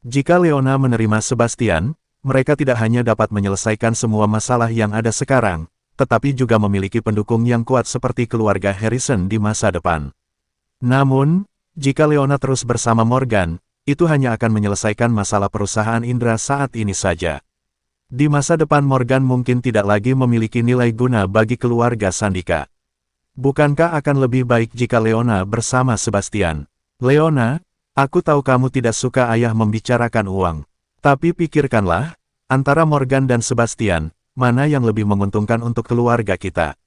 Jika Leona menerima Sebastian, mereka tidak hanya dapat menyelesaikan semua masalah yang ada sekarang, tetapi juga memiliki pendukung yang kuat seperti keluarga Harrison di masa depan. Namun, jika Leona terus bersama Morgan, itu hanya akan menyelesaikan masalah perusahaan Indra saat ini saja. Di masa depan Morgan mungkin tidak lagi memiliki nilai guna bagi keluarga Sandika. Bukankah akan lebih baik jika Leona bersama Sebastian? Leona, aku tahu kamu tidak suka ayah membicarakan uang. Tapi pikirkanlah, antara Morgan dan Sebastian, mana yang lebih menguntungkan untuk keluarga kita?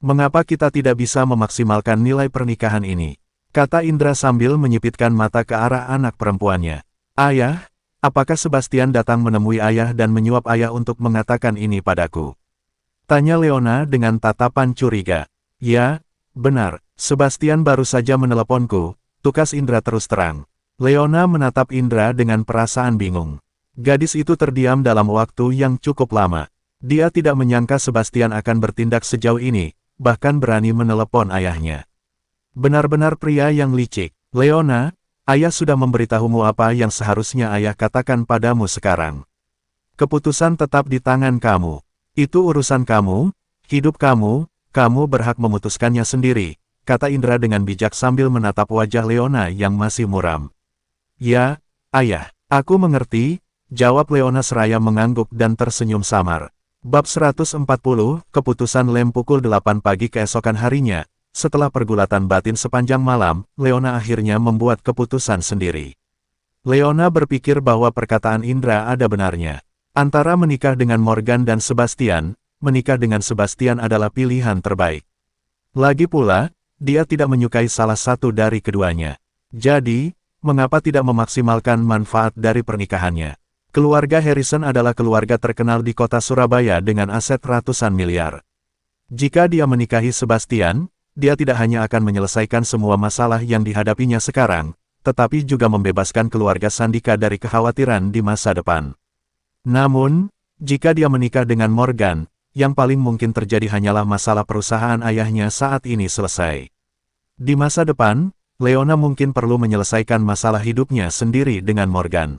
Mengapa kita tidak bisa memaksimalkan nilai pernikahan ini? Kata Indra sambil menyipitkan mata ke arah anak perempuannya. Ayah, apakah Sebastian datang menemui ayah dan menyuap ayah untuk mengatakan ini padaku? Tanya Leona dengan tatapan curiga. Ya, benar, Sebastian baru saja meneleponku, tukas Indra terus terang. Leona menatap Indra dengan perasaan bingung. Gadis itu terdiam dalam waktu yang cukup lama. Dia tidak menyangka Sebastian akan bertindak sejauh ini, bahkan berani menelepon ayahnya. Benar-benar pria yang licik. Leona, ayah sudah memberitahumu apa yang seharusnya ayah katakan padamu sekarang. Keputusan tetap di tangan kamu. Itu urusan kamu, hidup kamu berhak memutuskannya sendiri, kata Indra dengan bijak sambil menatap wajah Leona yang masih muram. Ya, ayah, aku mengerti, jawab Leona seraya mengangguk dan tersenyum samar. Bab 140, Keputusan Lem. Pukul 8 pagi keesokan harinya, setelah pergulatan batin sepanjang malam, Leona akhirnya membuat keputusan sendiri. Leona berpikir bahwa perkataan Indra ada benarnya. Antara menikah dengan Morgan dan Sebastian, menikah dengan Sebastian adalah pilihan terbaik. Lagi pula, dia tidak menyukai salah satu dari keduanya. Jadi, mengapa tidak memaksimalkan manfaat dari pernikahannya? Keluarga Harrison adalah keluarga terkenal di kota Surabaya dengan aset ratusan miliar. Jika dia menikahi Sebastian, dia tidak hanya akan menyelesaikan semua masalah yang dihadapinya sekarang, tetapi juga membebaskan keluarga Sandika dari kekhawatiran di masa depan. Namun, jika dia menikah dengan Morgan, yang paling mungkin terjadi hanyalah masalah perusahaan ayahnya saat ini selesai. Di masa depan, Leona mungkin perlu menyelesaikan masalah hidupnya sendiri dengan Morgan.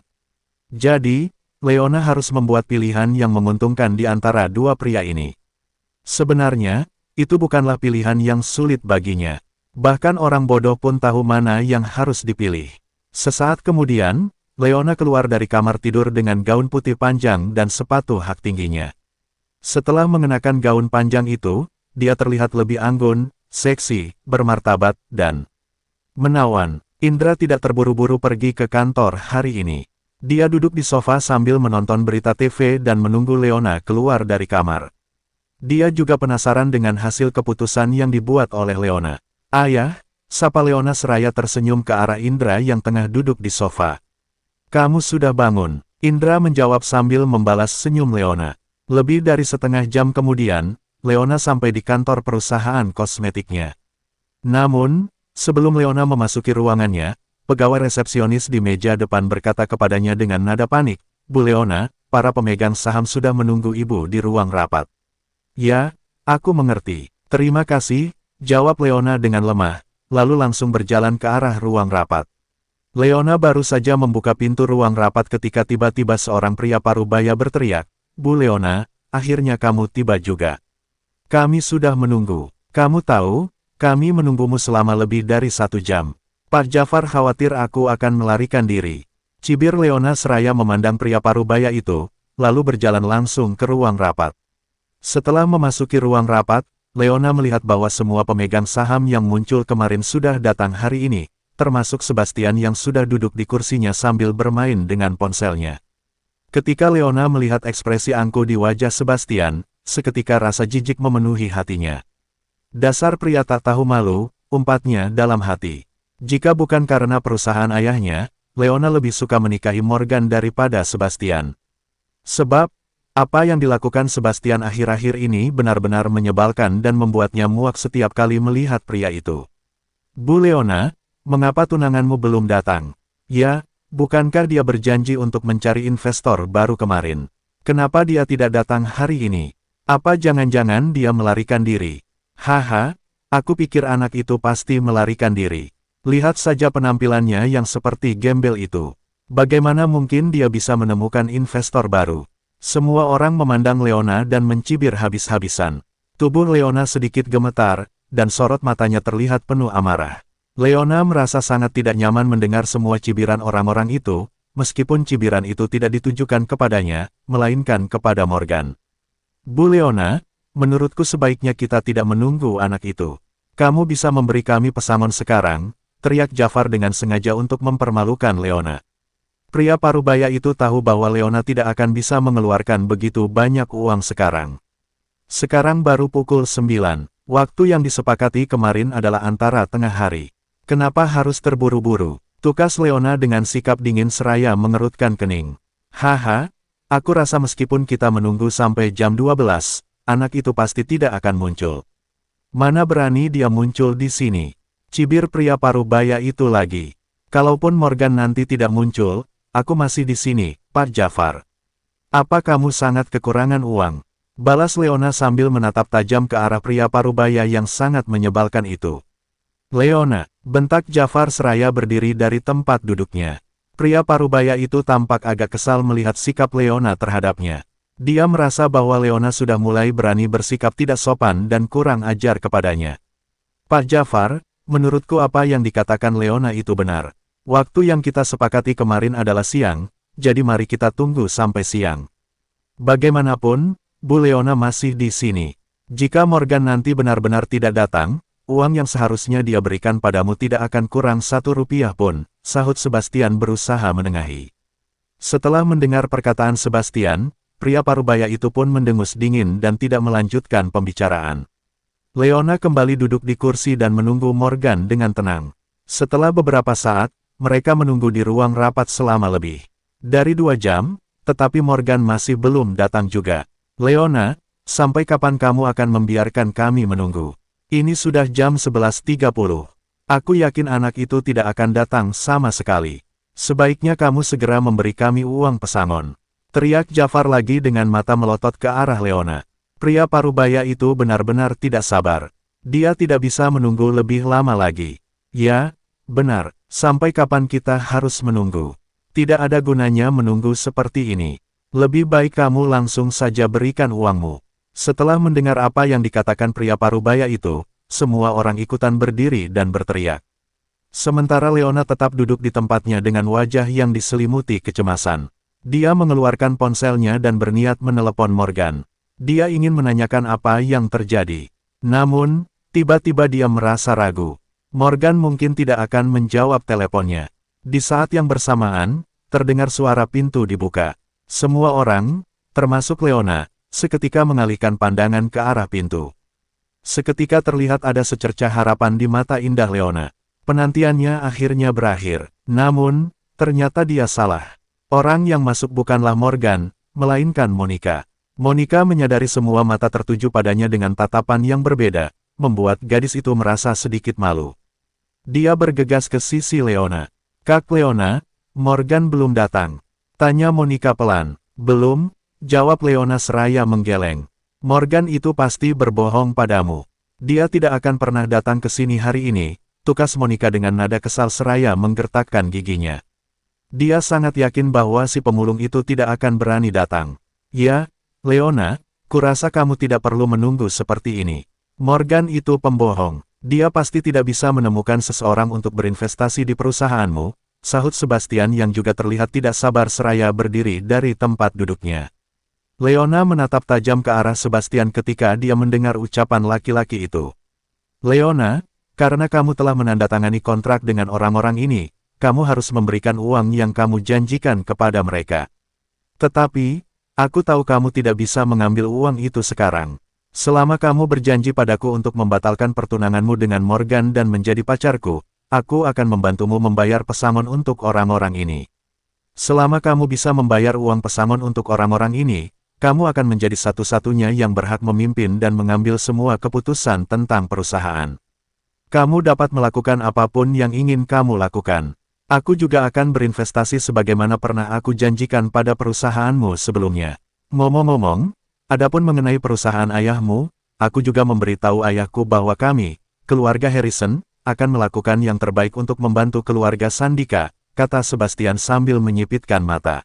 Jadi, Leona harus membuat pilihan yang menguntungkan di antara dua pria ini. Sebenarnya, itu bukanlah pilihan yang sulit baginya. Bahkan orang bodoh pun tahu mana yang harus dipilih. Sesaat kemudian, Leona keluar dari kamar tidur dengan gaun putih panjang dan sepatu hak tingginya. Setelah mengenakan gaun panjang itu, dia terlihat lebih anggun, seksi, bermartabat, dan menawan. Indra tidak terburu-buru pergi ke kantor hari ini. Dia duduk di sofa sambil menonton berita TV dan menunggu Leona keluar dari kamar. Dia juga penasaran dengan hasil keputusan yang dibuat oleh Leona. Ayah, sapa Leona seraya tersenyum ke arah Indra yang tengah duduk di sofa. Kamu sudah bangun, Indra menjawab sambil membalas senyum Leona. Lebih dari setengah jam kemudian, Leona sampai di kantor perusahaan kosmetiknya. Namun, Sebelum Leona memasuki ruangannya, pegawai resepsionis di meja depan berkata kepadanya dengan nada panik, "Bu Leona, para pemegang saham sudah menunggu Ibu di ruang rapat." "Ya, aku mengerti. Terima kasih," jawab Leona dengan lemah, lalu langsung berjalan ke arah ruang rapat. Leona baru saja membuka pintu ruang rapat ketika tiba-tiba seorang pria parubaya berteriak, "Bu Leona, akhirnya kamu tiba juga. Kami sudah menunggu. Kamu tahu, kami menunggumu selama lebih dari 1 jam. Pak Jafar khawatir aku akan melarikan diri." Cibir Leona seraya memandang pria parubaya itu, lalu berjalan langsung ke ruang rapat. Setelah memasuki ruang rapat, Leona melihat bahwa semua pemegang saham yang muncul kemarin sudah datang hari ini, termasuk Sebastian yang sudah duduk di kursinya sambil bermain dengan ponselnya. Ketika Leona melihat ekspresi angkuh di wajah Sebastian, seketika rasa jijik memenuhi hatinya. "Dasar pria tak tahu malu," umpatnya dalam hati. Jika bukan karena perusahaan ayahnya, Leona lebih suka menikahi Morgan daripada Sebastian. Sebab, apa yang dilakukan Sebastian akhir-akhir ini benar-benar menyebalkan dan membuatnya muak setiap kali melihat pria itu. "Bu Leona, mengapa tunanganmu belum datang?" "Ya, bukankah dia berjanji untuk mencari investor baru kemarin? Kenapa dia tidak datang hari ini? Apa jangan-jangan dia melarikan diri?" "Haha, aku pikir anak itu pasti melarikan diri. Lihat saja penampilannya yang seperti gembel itu. Bagaimana mungkin dia bisa menemukan investor baru?" Semua orang memandang Leona dan mencibir habis-habisan. Tubuh Leona sedikit gemetar, dan sorot matanya terlihat penuh amarah. Leona merasa sangat tidak nyaman mendengar semua cibiran orang-orang itu, meskipun cibiran itu tidak ditujukan kepadanya, melainkan kepada Morgan. "Bu Leona, menurutku sebaiknya kita tidak menunggu anak itu. Kamu bisa memberi kami pesangon sekarang," teriak Jafar dengan sengaja untuk mempermalukan Leona. Pria parubaya itu tahu bahwa Leona tidak akan bisa mengeluarkan begitu banyak uang sekarang. Sekarang baru pukul 9, waktu yang disepakati kemarin adalah antara tengah hari. Kenapa harus terburu-buru? Tukas Leona dengan sikap dingin seraya mengerutkan kening. "Haha, aku rasa meskipun kita menunggu sampai jam 12, anak itu pasti tidak akan muncul. Mana berani dia muncul di sini?" Cibir pria parubaya itu lagi. "Kalaupun Morgan nanti tidak muncul, aku masih di sini, Pak Jafar. Apa kamu sangat kekurangan uang?" balas Leona sambil menatap tajam ke arah pria parubaya yang sangat menyebalkan itu. "Leona," bentak Jafar seraya berdiri dari tempat duduknya. Pria parubaya itu tampak agak kesal melihat sikap Leona terhadapnya. Dia merasa bahwa Leona sudah mulai berani bersikap tidak sopan dan kurang ajar kepadanya. "Pak Jafar, menurutku apa yang dikatakan Leona itu benar. Waktu yang kita sepakati kemarin adalah siang, jadi mari kita tunggu sampai siang. Bagaimanapun, Bu Leona masih di sini. Jika Morgan nanti benar-benar tidak datang, uang yang seharusnya dia berikan padamu tidak akan kurang 1 rupiah pun," sahut Sebastian berusaha menengahi. Setelah mendengar perkataan Sebastian, pria parubaya itu pun mendengus dingin dan tidak melanjutkan pembicaraan. Leona kembali duduk di kursi dan menunggu Morgan dengan tenang. Setelah beberapa saat, mereka menunggu di ruang rapat selama lebih dari 2 jam, tetapi Morgan masih belum datang juga. "Leona, sampai kapan kamu akan membiarkan kami menunggu? Ini sudah jam 11.30. Aku yakin anak itu tidak akan datang sama sekali. Sebaiknya kamu segera memberi kami uang pesangon," teriak Jafar lagi dengan mata melotot ke arah Leona. Pria parubaya itu benar-benar tidak sabar. Dia tidak bisa menunggu lebih lama lagi. "Ya, benar, sampai kapan kita harus menunggu? Tidak ada gunanya menunggu seperti ini. Lebih baik kamu langsung saja berikan uangmu." Setelah mendengar apa yang dikatakan pria parubaya itu, semua orang ikutan berdiri dan berteriak. Sementara Leona tetap duduk di tempatnya dengan wajah yang diselimuti kecemasan. Dia mengeluarkan ponselnya dan berniat menelepon Morgan. Dia ingin menanyakan apa yang terjadi. Namun, tiba-tiba dia merasa ragu. Morgan mungkin tidak akan menjawab teleponnya. Di saat yang bersamaan, terdengar suara pintu dibuka. Semua orang, termasuk Leona, seketika mengalihkan pandangan ke arah pintu. Seketika terlihat ada secercah harapan di mata indah Leona. Penantiannya akhirnya berakhir. Namun, ternyata dia salah. Orang yang masuk bukanlah Morgan, melainkan Monica. Monica menyadari semua mata tertuju padanya dengan tatapan yang berbeda, membuat gadis itu merasa sedikit malu. Dia bergegas ke sisi Leona. Kak Leona, Morgan belum datang. Tanya Monica pelan. Belum, jawab Leona seraya menggeleng. Morgan itu pasti berbohong padamu. Dia tidak akan pernah datang ke sini hari ini, tukas Monica dengan nada kesal seraya menggertakkan giginya. Dia sangat yakin bahwa si pemulung itu tidak akan berani datang. Ya, Leona, kurasa kamu tidak perlu menunggu seperti ini. Morgan itu pembohong. Dia pasti tidak bisa menemukan seseorang untuk berinvestasi di perusahaanmu, sahut Sebastian yang juga terlihat tidak sabar seraya berdiri dari tempat duduknya. Leona menatap tajam ke arah Sebastian ketika dia mendengar ucapan laki-laki itu. Leona, karena kamu telah menandatangani kontrak dengan orang-orang ini, kamu harus memberikan uang yang kamu janjikan kepada mereka. Tetapi, aku tahu kamu tidak bisa mengambil uang itu sekarang. Selama kamu berjanji padaku untuk membatalkan pertunanganmu dengan Morgan dan menjadi pacarku, aku akan membantumu membayar pesangon untuk orang-orang ini. Selama kamu bisa membayar uang pesangon untuk orang-orang ini, kamu akan menjadi satu-satunya yang berhak memimpin dan mengambil semua keputusan tentang perusahaan. Kamu dapat melakukan apapun yang ingin kamu lakukan. Aku juga akan berinvestasi sebagaimana pernah aku janjikan pada perusahaanmu sebelumnya. Ngomong-ngomong, adapun mengenai perusahaan ayahmu, aku juga memberitahu ayahku bahwa kami, keluarga Harrison, akan melakukan yang terbaik untuk membantu keluarga Sandika, kata Sebastian sambil menyipitkan mata.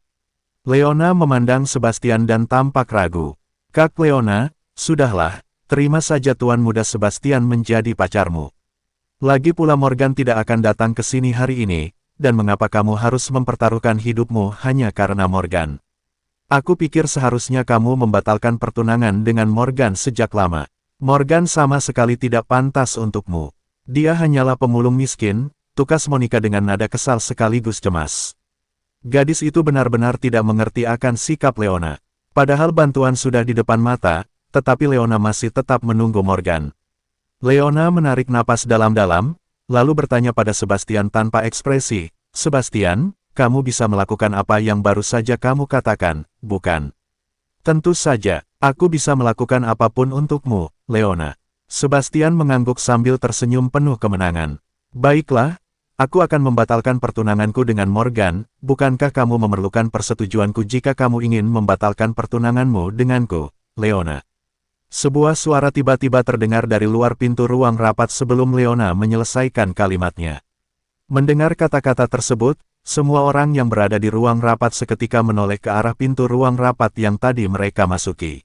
Leona memandang Sebastian dan tampak ragu. Kak Leona, sudahlah, terima saja tuan muda Sebastian menjadi pacarmu. Lagi pula Morgan tidak akan datang ke sini hari ini, dan mengapa kamu harus mempertaruhkan hidupmu hanya karena Morgan? Aku pikir seharusnya kamu membatalkan pertunangan dengan Morgan sejak lama. Morgan sama sekali tidak pantas untukmu. Dia hanyalah pemulung miskin, tukas Monica dengan nada kesal sekaligus cemas. Gadis itu benar-benar tidak mengerti akan sikap Leona. Padahal bantuan sudah di depan mata, tetapi Leona masih tetap menunggu Morgan. Leona menarik napas dalam-dalam, lalu bertanya pada Sebastian tanpa ekspresi, Sebastian, kamu bisa melakukan apa yang baru saja kamu katakan, bukan? Tentu saja, aku bisa melakukan apapun untukmu, Leona. Sebastian mengangguk sambil tersenyum penuh kemenangan. Baiklah, aku akan membatalkan pertunanganku dengan Morgan, bukankah kamu memerlukan persetujuanku jika kamu ingin membatalkan pertunanganmu denganku, Leona? Sebuah suara tiba-tiba terdengar dari luar pintu ruang rapat sebelum Leona menyelesaikan kalimatnya. Mendengar kata-kata tersebut, semua orang yang berada di ruang rapat seketika menoleh ke arah pintu ruang rapat yang tadi mereka masuki.